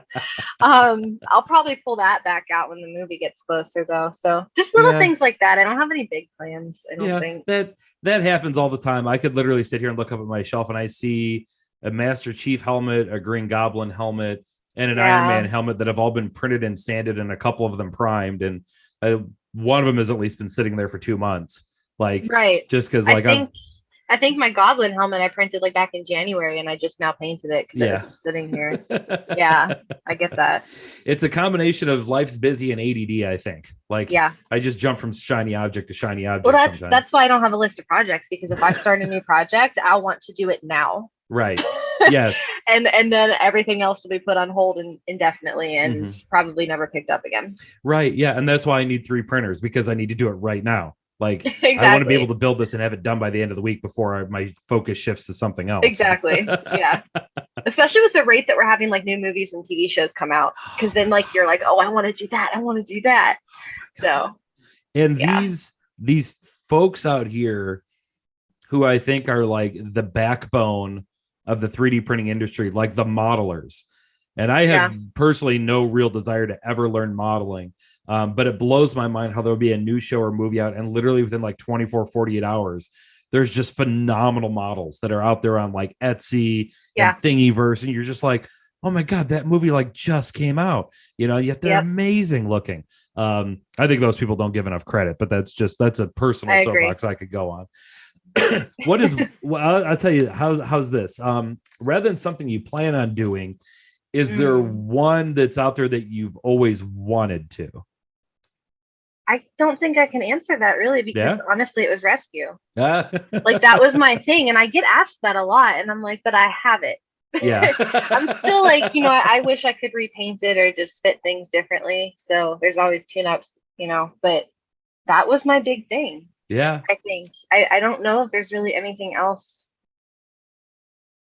B: I'll probably pull that back out when the movie gets closer, though. So just little
A: Yeah.
B: things like that. I don't have any big plans, I don't
A: Yeah,
B: think.
A: that happens all the time. I could literally sit here and look up at my shelf and I see a Master Chief helmet, a Green Goblin helmet, and an Iron Man
B: Yeah.
A: helmet that have all been printed and sanded, and a couple of them primed, and uh, one of them has at least been sitting there for 2 months. Like,
B: Right.
A: just because,
B: I
A: like,
B: think I think my Goblin helmet I printed like back in January, and I just now painted it because it was
A: yeah.
B: just sitting here. Yeah, I get that.
A: It's a combination of life's busy and ADD, I think. Like,
B: Yeah.
A: I just jump from shiny object to shiny
B: Well,
A: object
B: that's
A: sometimes.
B: that's why I don't have a list of projects, because if I start a new project, I'll want to do it now.
A: Right. Yes.
B: And then everything else will be put on hold indefinitely and
A: Mhm.
B: probably never picked up again.
A: Right. Yeah. And that's why I need 3 printers, because I need to do it right now. Like, I want to be able
B: Exactly.
A: to build this and have it done by the end of the week before my focus shifts to something else.
B: Exactly. Yeah. Especially with the rate that we're having like new movies and TV shows come out. Because then like you're like, oh, I want to do that. I want to do that. So
A: And
B: yeah.
A: these folks out here who I think are like the backbone of the 3D printing industry, like the modelers. And I have
B: Yeah.
A: personally no real desire to ever learn modeling. But it blows my mind how there'll be a new show or movie out, and literally within like 24, 48 hours, there's just phenomenal models that are out there on like Etsy and
B: Yeah.
A: Thingiverse. And you're just like, oh my God, that movie like just came out, yet they're
B: Yep.
A: amazing looking. I think those people don't give enough credit, but that's a personal
B: I agree.
A: soapbox I could go on. What is well, I'll tell you how's this. Rather than something you plan on doing, is there
B: Mm.
A: one that's out there that you've always wanted to?
B: I don't think I can answer that really, because
A: Yeah.
B: honestly, it was rescue.
A: Yeah.
B: Like that was my thing. And I get asked that a lot. And I'm like, but I have it.
A: Yeah.
B: I'm still like, I wish I could repaint it or just fit things differently. So there's always tune ups, but that was my big thing.
A: Yeah.
B: I think I don't know if there's really anything else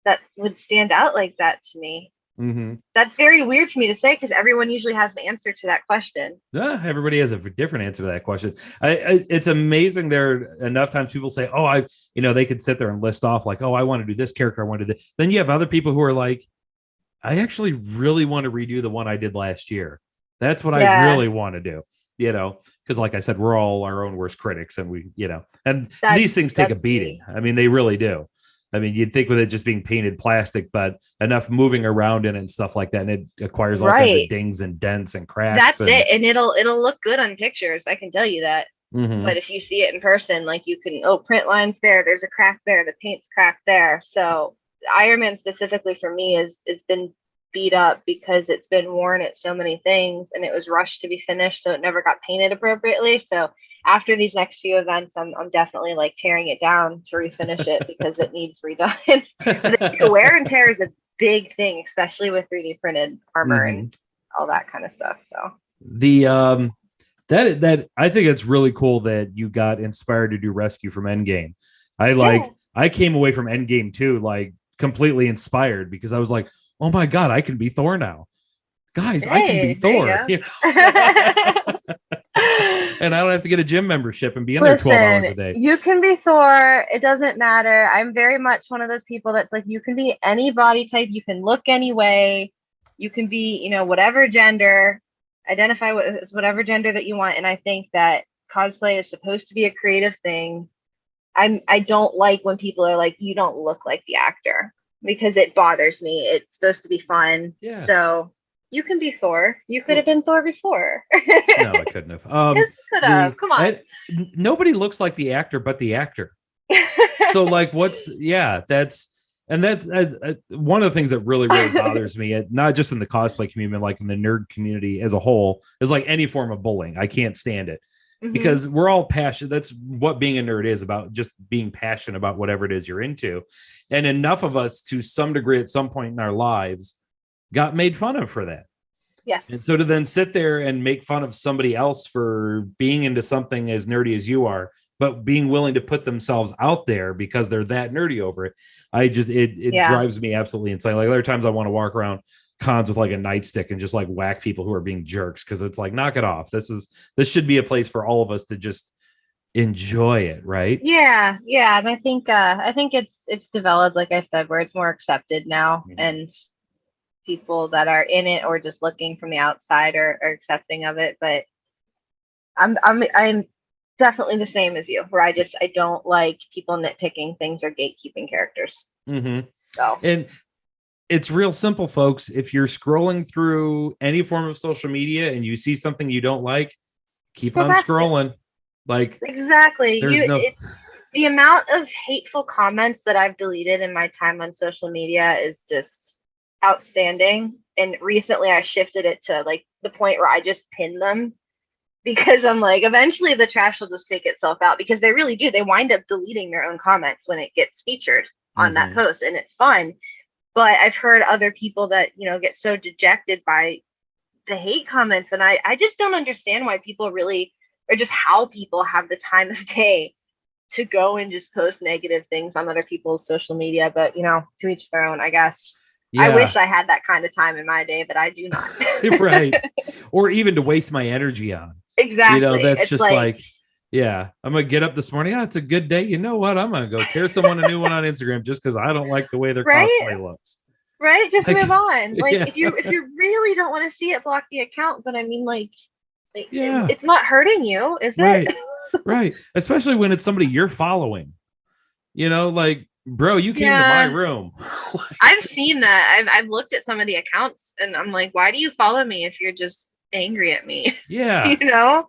B: that would stand out like that to me.
A: Mm-hmm.
B: That's very weird for me to say, because everyone usually has an answer to that question.
A: Yeah, everybody has a different answer to that question. It's amazing. There are enough times people say, "Oh, they could sit there and list off like, oh, I want to do this character, I want to do this." Then you have other people who are like, "I actually really want to redo the one I did last year. That's what I
B: Yeah,
A: really want to do." Because like I said, we're all our own worst critics, and and these
B: that's
A: things take a
B: that's
A: beating.
B: me.
A: I mean, they really do. I mean, you'd think with it just being painted plastic, but enough moving around in it and stuff like that, and it acquires all kinds of
B: Right.
A: dings and dents and cracks.
B: That's
A: And
B: it. And it'll look good on pictures, I can tell you that. But
A: mhm.
B: if you see it in person, like you can, oh, print lines there, there's a crack there, the paint's cracked there. So Iron Man specifically for me is it's been beat up because it's been worn at so many things and it was rushed to be finished, so it never got painted appropriately. So after these next few events, I'm definitely like tearing it down to refinish it because it needs redone. But the wear and tear is a big thing, especially with 3D printed armor and
A: Mhm.
B: all that kind of stuff. So
A: The that I think it's really cool that you got inspired to do Rescue from Endgame.
B: yeah.
A: I came away from Endgame too like completely inspired, because I was like, oh my God, I can be Thor now. Guys, I can be
B: Hey, there
A: Thor.
B: you go.
A: And I don't have to get a gym membership and be in there 12 hours
B: Listen,
A: a day.
B: you can be Thor. It doesn't matter. I'm very much one of those people that's like, you can be any body type. You can look any way. You can be, whatever gender, identify with whatever gender that you want. And I think that cosplay is supposed to be a creative thing. I don't like when people are like, you don't look like the actor, because it bothers me. It's supposed to be fun.
A: Yeah.
B: So you can be Thor. You could have been Thor before.
A: No, I couldn't have.
B: Yes, could have. Come on.
A: Nobody looks like the actor but the actor. So like that's one of the things that really bothers me, not just in the cosplay community, like in the nerd community as a whole, is like any form of bullying. I can't stand it,
B: Hmm.
A: because we're all passionate. That's what being a nerd is about, just being passionate about whatever it is you're into. And enough of us to some degree at some point in our lives got made fun of for that. And
B: Yes.
A: so to then sit there and make fun of somebody else for being into something as nerdy as you are, but being willing to put themselves out there because they're that nerdy over it, it
B: Yeah.
A: drives me absolutely insane. Like, other times I want to walk around cons with like a nightstick and just like whack people who are being jerks, because it's like, knock it off. This should be a place for all of us to just enjoy it, right?
B: Yeah, yeah, and I think it's developed, like I said, where it's more accepted now,
A: Mhm.
B: and people that are in it or just looking from the outside are accepting of it. But I'm definitely the same as you, where I don't like people nitpicking things or gatekeeping characters.
A: Mm-hmm.
B: So
A: And it's real simple, folks. If you're scrolling through any form of social media and you see something you don't like,
B: just
A: keep
B: go
A: on
B: past it.
A: scrolling. Like,
B: Exactly.
A: there's no,
B: The amount of hateful comments that I've deleted in my time on social media is just outstanding. And recently I shifted it to like the point where I just pin them, because I'm like, eventually the trash will just take itself out, because they really do. They wind up deleting their own comments when it gets featured on that
A: Mhm.
B: post, and it's fun. But I've heard other people that, get so dejected by the hate comments, and I just don't understand why people really, or just how people have the time of day to go and just post negative things on other people's social media. But to each their own, I guess. I
A: Yeah.
B: wish I had that kind of time in my day, but I do not.
A: Right. Or even to waste my energy on.
B: Exactly.
A: That's
B: It's
A: just
B: like,
A: like, yeah, I'm gonna get up this morning. Oh, it's a good day. You know what? I'm gonna go tear someone a new one on Instagram just because I don't like the way their
B: right?
A: cosplay looks.
B: Right? Just
A: Like,
B: move on. Like,
A: yeah,
B: if you really don't want to see it, block the account. But I mean, like
A: yeah,
B: it's not hurting you, is it?
A: right, right. Especially when it's somebody you're following. Like, bro, you came to my
B: Yeah.
A: room.
B: I've seen that. I've looked at some of the accounts, and I'm like, why do you follow me if you're just angry at me? you
A: Yeah,
B: know?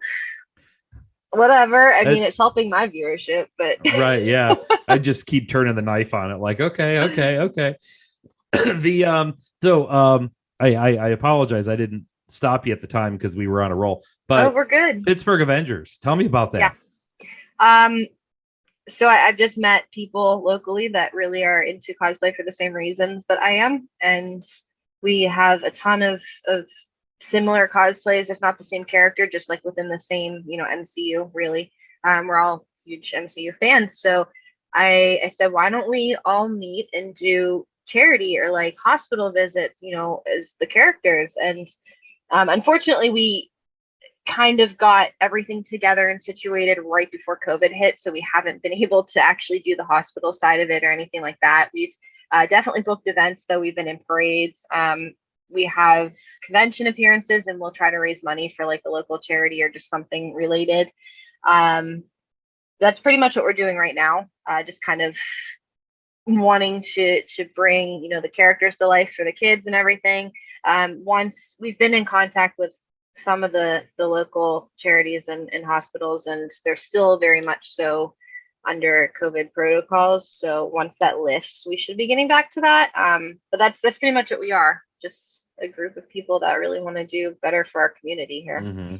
B: Whatever. I mean,
A: that,
B: it's helping my viewership, but
A: right. Yeah, I just keep turning the knife on it. Like, okay, okay, okay. the so I apologize. I didn't stop you at the time because we were on a roll.
B: oh,
A: But
B: we're good.
A: Pittsburgh Avengers, tell me about
B: Yeah.
A: that.
B: Um, so I've just met people locally that really are into cosplay for the same reasons that I am, and we have a ton of similar cosplays, if not the same character, just like within the same, MCU. Really, we're all huge MCU fans, so I said, why don't we all meet and do charity or like hospital visits, as the characters. And unfortunately, we kind of got everything together and situated right before COVID hit. So we haven't been able to actually do the hospital side of it or anything like that. We've definitely booked events, though. We've been in parades. We have convention appearances, and we'll try to raise money for like a local charity or just something related. Um, that's pretty much what we're doing right now. Just kind of wanting to bring the characters to life for the kids and everything. Once we've been in contact with some of the local charities and hospitals, and they're still very much so under COVID protocols. So once that lifts, we should be getting back to that. But that's pretty much what we are. Just a group of people that really want to do better for our community here.
A: Mm-hmm.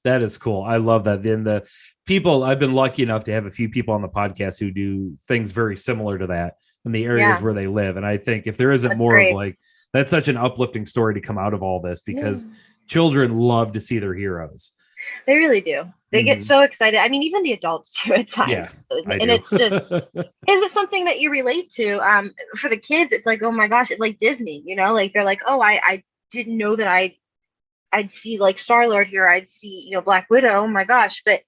A: That is cool. I love that. Then the people, I've been lucky enough to have a few people on the podcast who do things very similar to that in the areas
B: Yeah,
A: where they live. And I think if there isn't
B: that's
A: more of
B: great.
A: like, that's such an uplifting story to come out of all this,
B: Yeah.
A: because children love to see their heroes.
B: They really do. They get
A: Mm-hmm.
B: so excited. I mean, even the adults do at
A: Yeah,
B: times.
A: I
B: And
A: do.
B: it's just, is it something that you relate to? For the kids, it's like, oh my gosh, it's like Disney, like they're like, oh, I didn't know that I'd see like Star-Lord here, I'd see, Black Widow, oh my gosh, but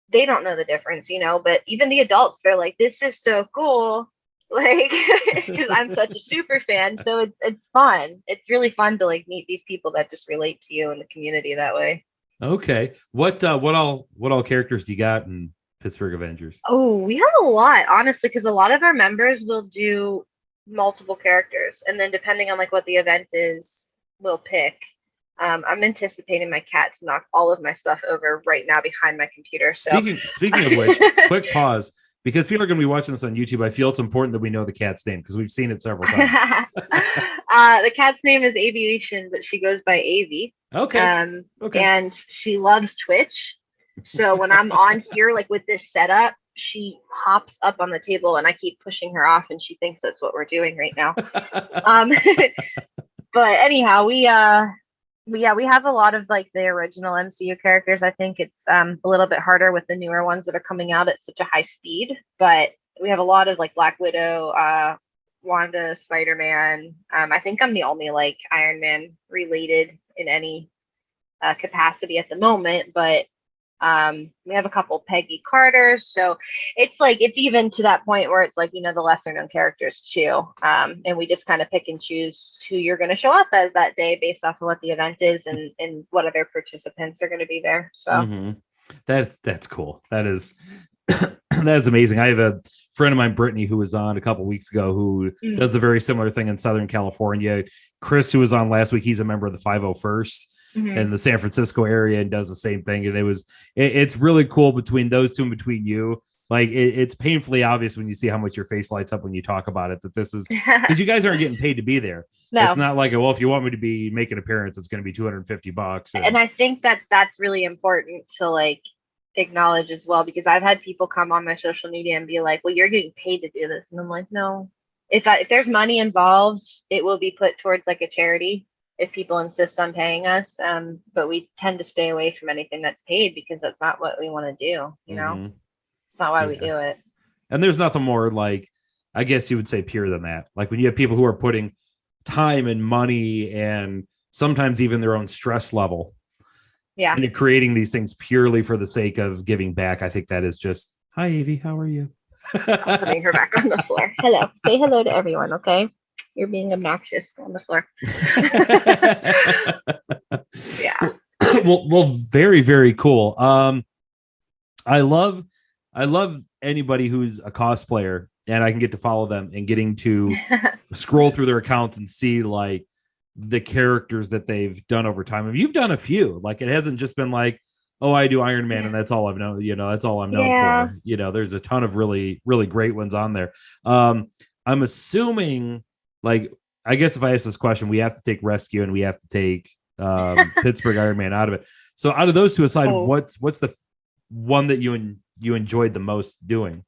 B: they don't know the difference, but even the adults, they're like, this is so cool. Like, because I'm such a super fan, so it's fun. It's really fun to like meet these people that just relate to you in the community that way.
A: Okay. What all characters do you got in Pittsburgh Avengers?
B: Oh, we have a lot, honestly, because a lot of our members will do multiple characters, and then depending on like what the event is, we'll pick. I'm anticipating my cat to knock all of my stuff over right now behind my computer. So,
A: Speaking of which, quick pause, because people are going to be watching this on YouTube. I feel it's important that we know the cat's name because we've seen it several times.
B: the cat's name is Aviation, but she goes by Avi.
A: Okay. Okay.
B: And she loves Twitch. So when I'm on here, like with this setup, she hops up on the table and I keep pushing her off, and she thinks that's what we're doing right now. Um, but anyhow, Yeah, we have a lot of like the original MCU characters. I think it's a little bit harder with the newer ones that are coming out at such a high speed, but we have a lot of like Black Widow, Wanda, Spider-Man. I think I'm the only like Iron Man related in any capacity at the moment, but we have a couple Peggy Carters, so it's like it's even to that point where it's like the lesser known characters too, and we just kind of pick and choose who you're going to show up as that day based off of what the event is and what other participants are going to be there. So
A: that's cool. That is that is amazing. I have a friend of mine, Brittany, who was on a couple weeks ago, who does a very similar thing in Southern California. Chris, who was on last week, he's a member of the 501st in the San Francisco area and does the same thing. And it's really cool between those two and between you. Like it's painfully obvious when you see how much your face lights up when you talk about it, that this is because you guys aren't getting paid to be there.
B: No.
A: It's not like, well, if you want me to make an appearance, it's going to be $250.
B: And I think that that's really important to like acknowledge as well, because I've had people come on my social media and be like, well, you're getting paid to do this. And I'm like, no, if there's money involved, it will be put towards like a charity if people insist on paying us. But we tend to stay away from anything that's paid because that's not what we want to do. It's not why we do it.
A: And there's nothing more like, I guess you would say, pure than that. Like when you have people who are putting time and money and sometimes even their own stress level and creating these things purely for the sake of giving back. I think that is just, hi, Evie, how are you?
B: I'm putting her back on the floor. Hello. Say hello to everyone, okay? You're being obnoxious on the floor. Yeah.
A: Well, very, very cool. I love anybody who's a cosplayer and I can get to follow them and getting to scroll through their accounts and see like the characters that they've done over time. I mean, you've done a few. Like it hasn't just been like, oh, I do Iron Man and that's all I've known. That's all I'm known for. There's a ton of really, really great ones on there. I'm assuming, like, I guess if I ask this question, we have to take Rescue and we have to take Pittsburgh Iron Man out of it. So out of those two aside, what's the one that you enjoyed the most doing?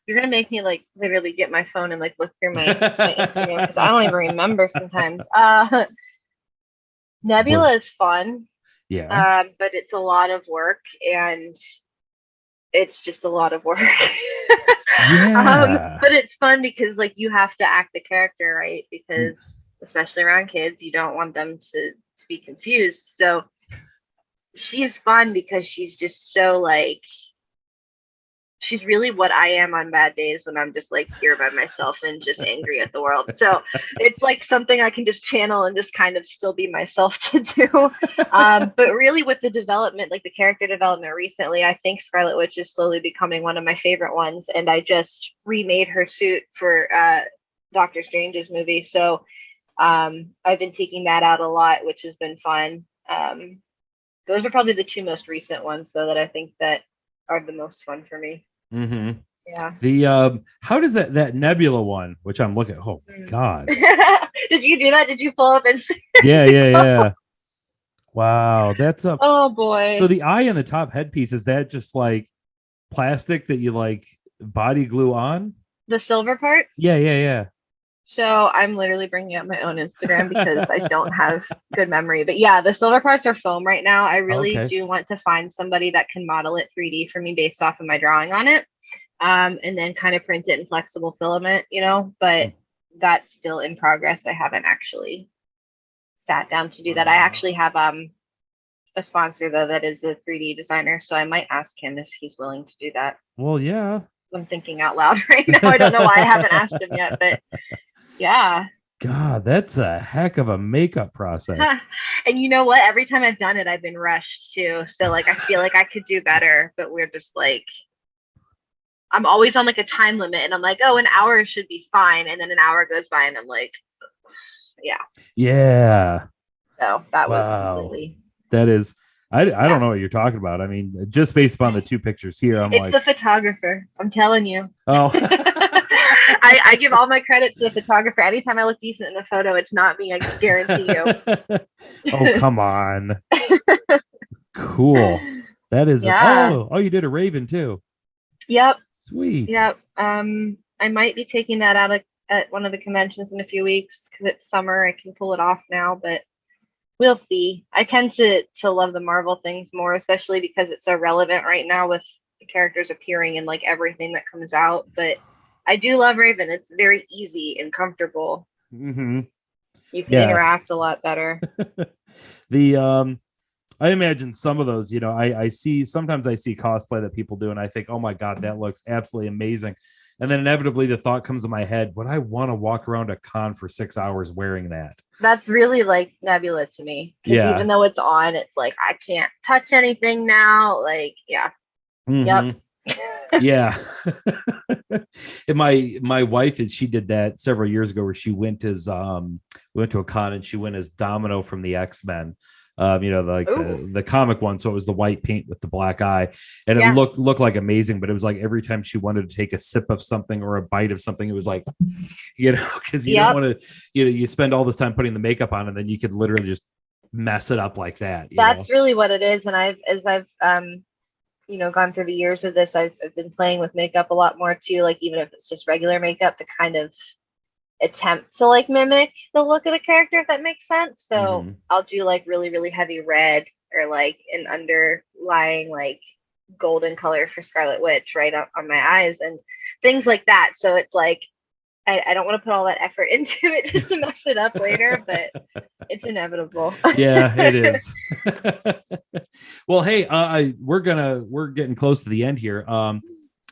B: You're gonna make me like literally get my phone and like look through my Instagram because I don't even remember sometimes. Nebula is fun.
A: Yeah.
B: But it's a lot of work and it's just a lot of work. But it's fun because like you have to act the character, right? Because especially around kids, you don't want them to be confused. So she's fun because she's just so like, she's really what I am on bad days when I'm just like here by myself and just angry at the world. So it's like something I can just channel and just kind of still be myself to do. But really with the development, like the character development recently, I think Scarlet Witch is slowly becoming one of my favorite ones. And I just remade her suit for Doctor Strange's movie. So I've been taking that out a lot, which has been fun. Those are probably the two most recent ones though that I think that are the most fun for me.
A: Mm-hmm.
B: Yeah.
A: The how does that Nebula one, which I'm looking at, oh my god.
B: Did you do that? Did you pull up and
A: yeah. Wow, that's a
B: oh boy.
A: So the eye and the top headpiece, is that just like plastic that you like body glue on?
B: The silver parts?
A: Yeah.
B: So I'm literally bringing up my own Instagram because I don't have good memory. But yeah, the silver parts are foam right now. I really do want to find somebody that can model it 3D for me based off of my drawing on it. And then kind of print it in flexible filament, but that's still in progress. I haven't actually sat down to do that. I actually have a sponsor though that is a 3D designer. So I might ask him if he's willing to do that.
A: Well, yeah.
B: I'm thinking out loud right now. I don't know why I haven't asked him yet, but yeah.
A: God, that's a heck of a makeup process.
B: And you know what? Every time I've done it, I've been rushed too. So like, I feel like I could do better, but we're just like, I'm always on like a time limit and I'm like, oh, an hour should be fine. And then an hour goes by and I'm like, yeah. So that was completely.
A: That is, I don't know what you're talking about. I mean, just based upon the two pictures here,
B: it's the photographer. I'm telling you.
A: Oh.
B: I give all my credit to the photographer. Anytime I look decent in a photo, it's not me. I guarantee you.
A: Oh, come on. Cool. That is. Yeah. Oh, you did a Raven too.
B: Yep.
A: Sweet.
B: Yep. I might be taking that out at one of the conventions in a few weeks because it's summer. I can pull it off now, but we'll see. I tend to love the Marvel things more, especially because it's so relevant right now with the characters appearing in like everything that comes out. But I do love Raven. It's very easy and comfortable.
A: Mm-hmm.
B: You can interact a lot better.
A: I imagine some of those, sometimes I see cosplay that people do and I think, oh my God, that looks absolutely amazing. And then inevitably the thought comes to my head, would I want to walk around a con for 6 hours wearing that?
B: That's really like Nebula to me. Because even though it's on, it's like, I can't touch anything now. Like, yeah.
A: Mm-hmm. Yep. Yeah. And my wife, and she did that several years ago where she went to a con and she went as Domino from the X-Men. The comic one. So it was the white paint with the black eye, and it looked like amazing. But it was like every time she wanted to take a sip of something or a bite of something, it was like, because you don't want to, you spend all this time putting the makeup on, and then you could literally just mess it up like that.
B: That's really what it is. And I've gone through the years of this, I've been playing with makeup a lot more too. Like even if it's just regular makeup, to kind of attempt to like mimic the look of the character, if that makes sense. So I'll do like really, really heavy red or like an underlying like golden color for Scarlet Witch right on my eyes and things like that. So it's like I don't want to put all that effort into it just to mess it up later, but it's inevitable.
A: Yeah, it is. Well, hey, we're getting close to the end here.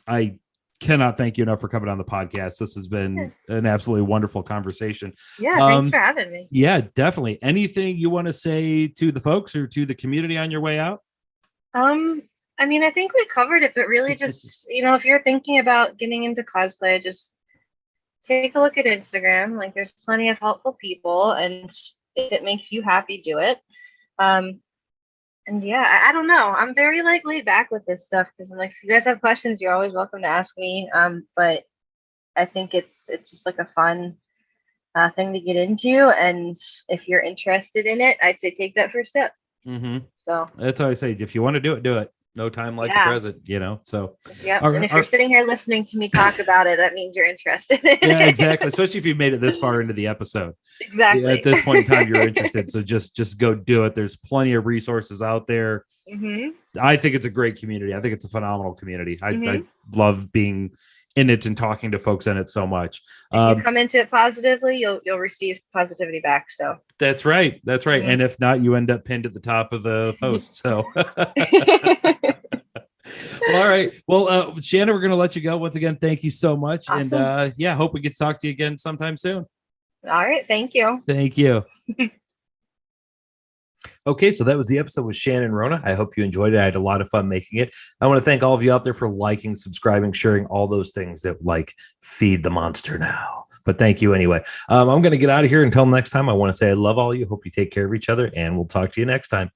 A: I cannot thank you enough for coming on the podcast. This has been an absolutely wonderful conversation.
B: Yeah, thanks for having me.
A: Yeah, definitely. Anything you want to say to the folks or to the community on your way out?
B: I mean, I think we covered it, but really just, if you're thinking about getting into cosplay, just take a look at Instagram. Like there's plenty of helpful people, and if it makes you happy, do it. And yeah, I don't know. I'm very like laid back with this stuff because I'm like, if you guys have questions, you're always welcome to ask me. But I think it's just like a fun thing to get into, and if you're interested in it, I'd say take that first step.
A: Mm-hmm.
B: So
A: that's how I say. If you want to do it, do it. No time like the present, So
B: yeah. And if you're sitting here listening to me talk about it, that means you're interested.
A: Yeah, exactly. Especially if you've made it this far into the episode.
B: Exactly.
A: At this point in time, you're interested. So just go do it. There's plenty of resources out there.
B: Mm-hmm.
A: I think it's a great community. I think it's a phenomenal community. I love being in it and talking to folks in it so much.
B: If you come into it positively, you'll receive positivity back. So
A: that's right. Mm-hmm. And if not, you end up pinned at the top of the post. So well, all right. Well, Shannon, we're going to let you go. Once again, thank you so much. Awesome. And hope we get to talk to you again sometime soon.
B: All right. Thank you.
A: Thank you. Okay, so that was the episode with Shannon Rona. I hope you enjoyed it. I had a lot of fun making it. I want to thank all of you out there for liking, subscribing, sharing, all those things that feed the monster now. But thank you anyway. I'm going to get out of here. Until next time, I want to say I love all of you. Hope you take care of each other, and we'll talk to you next time.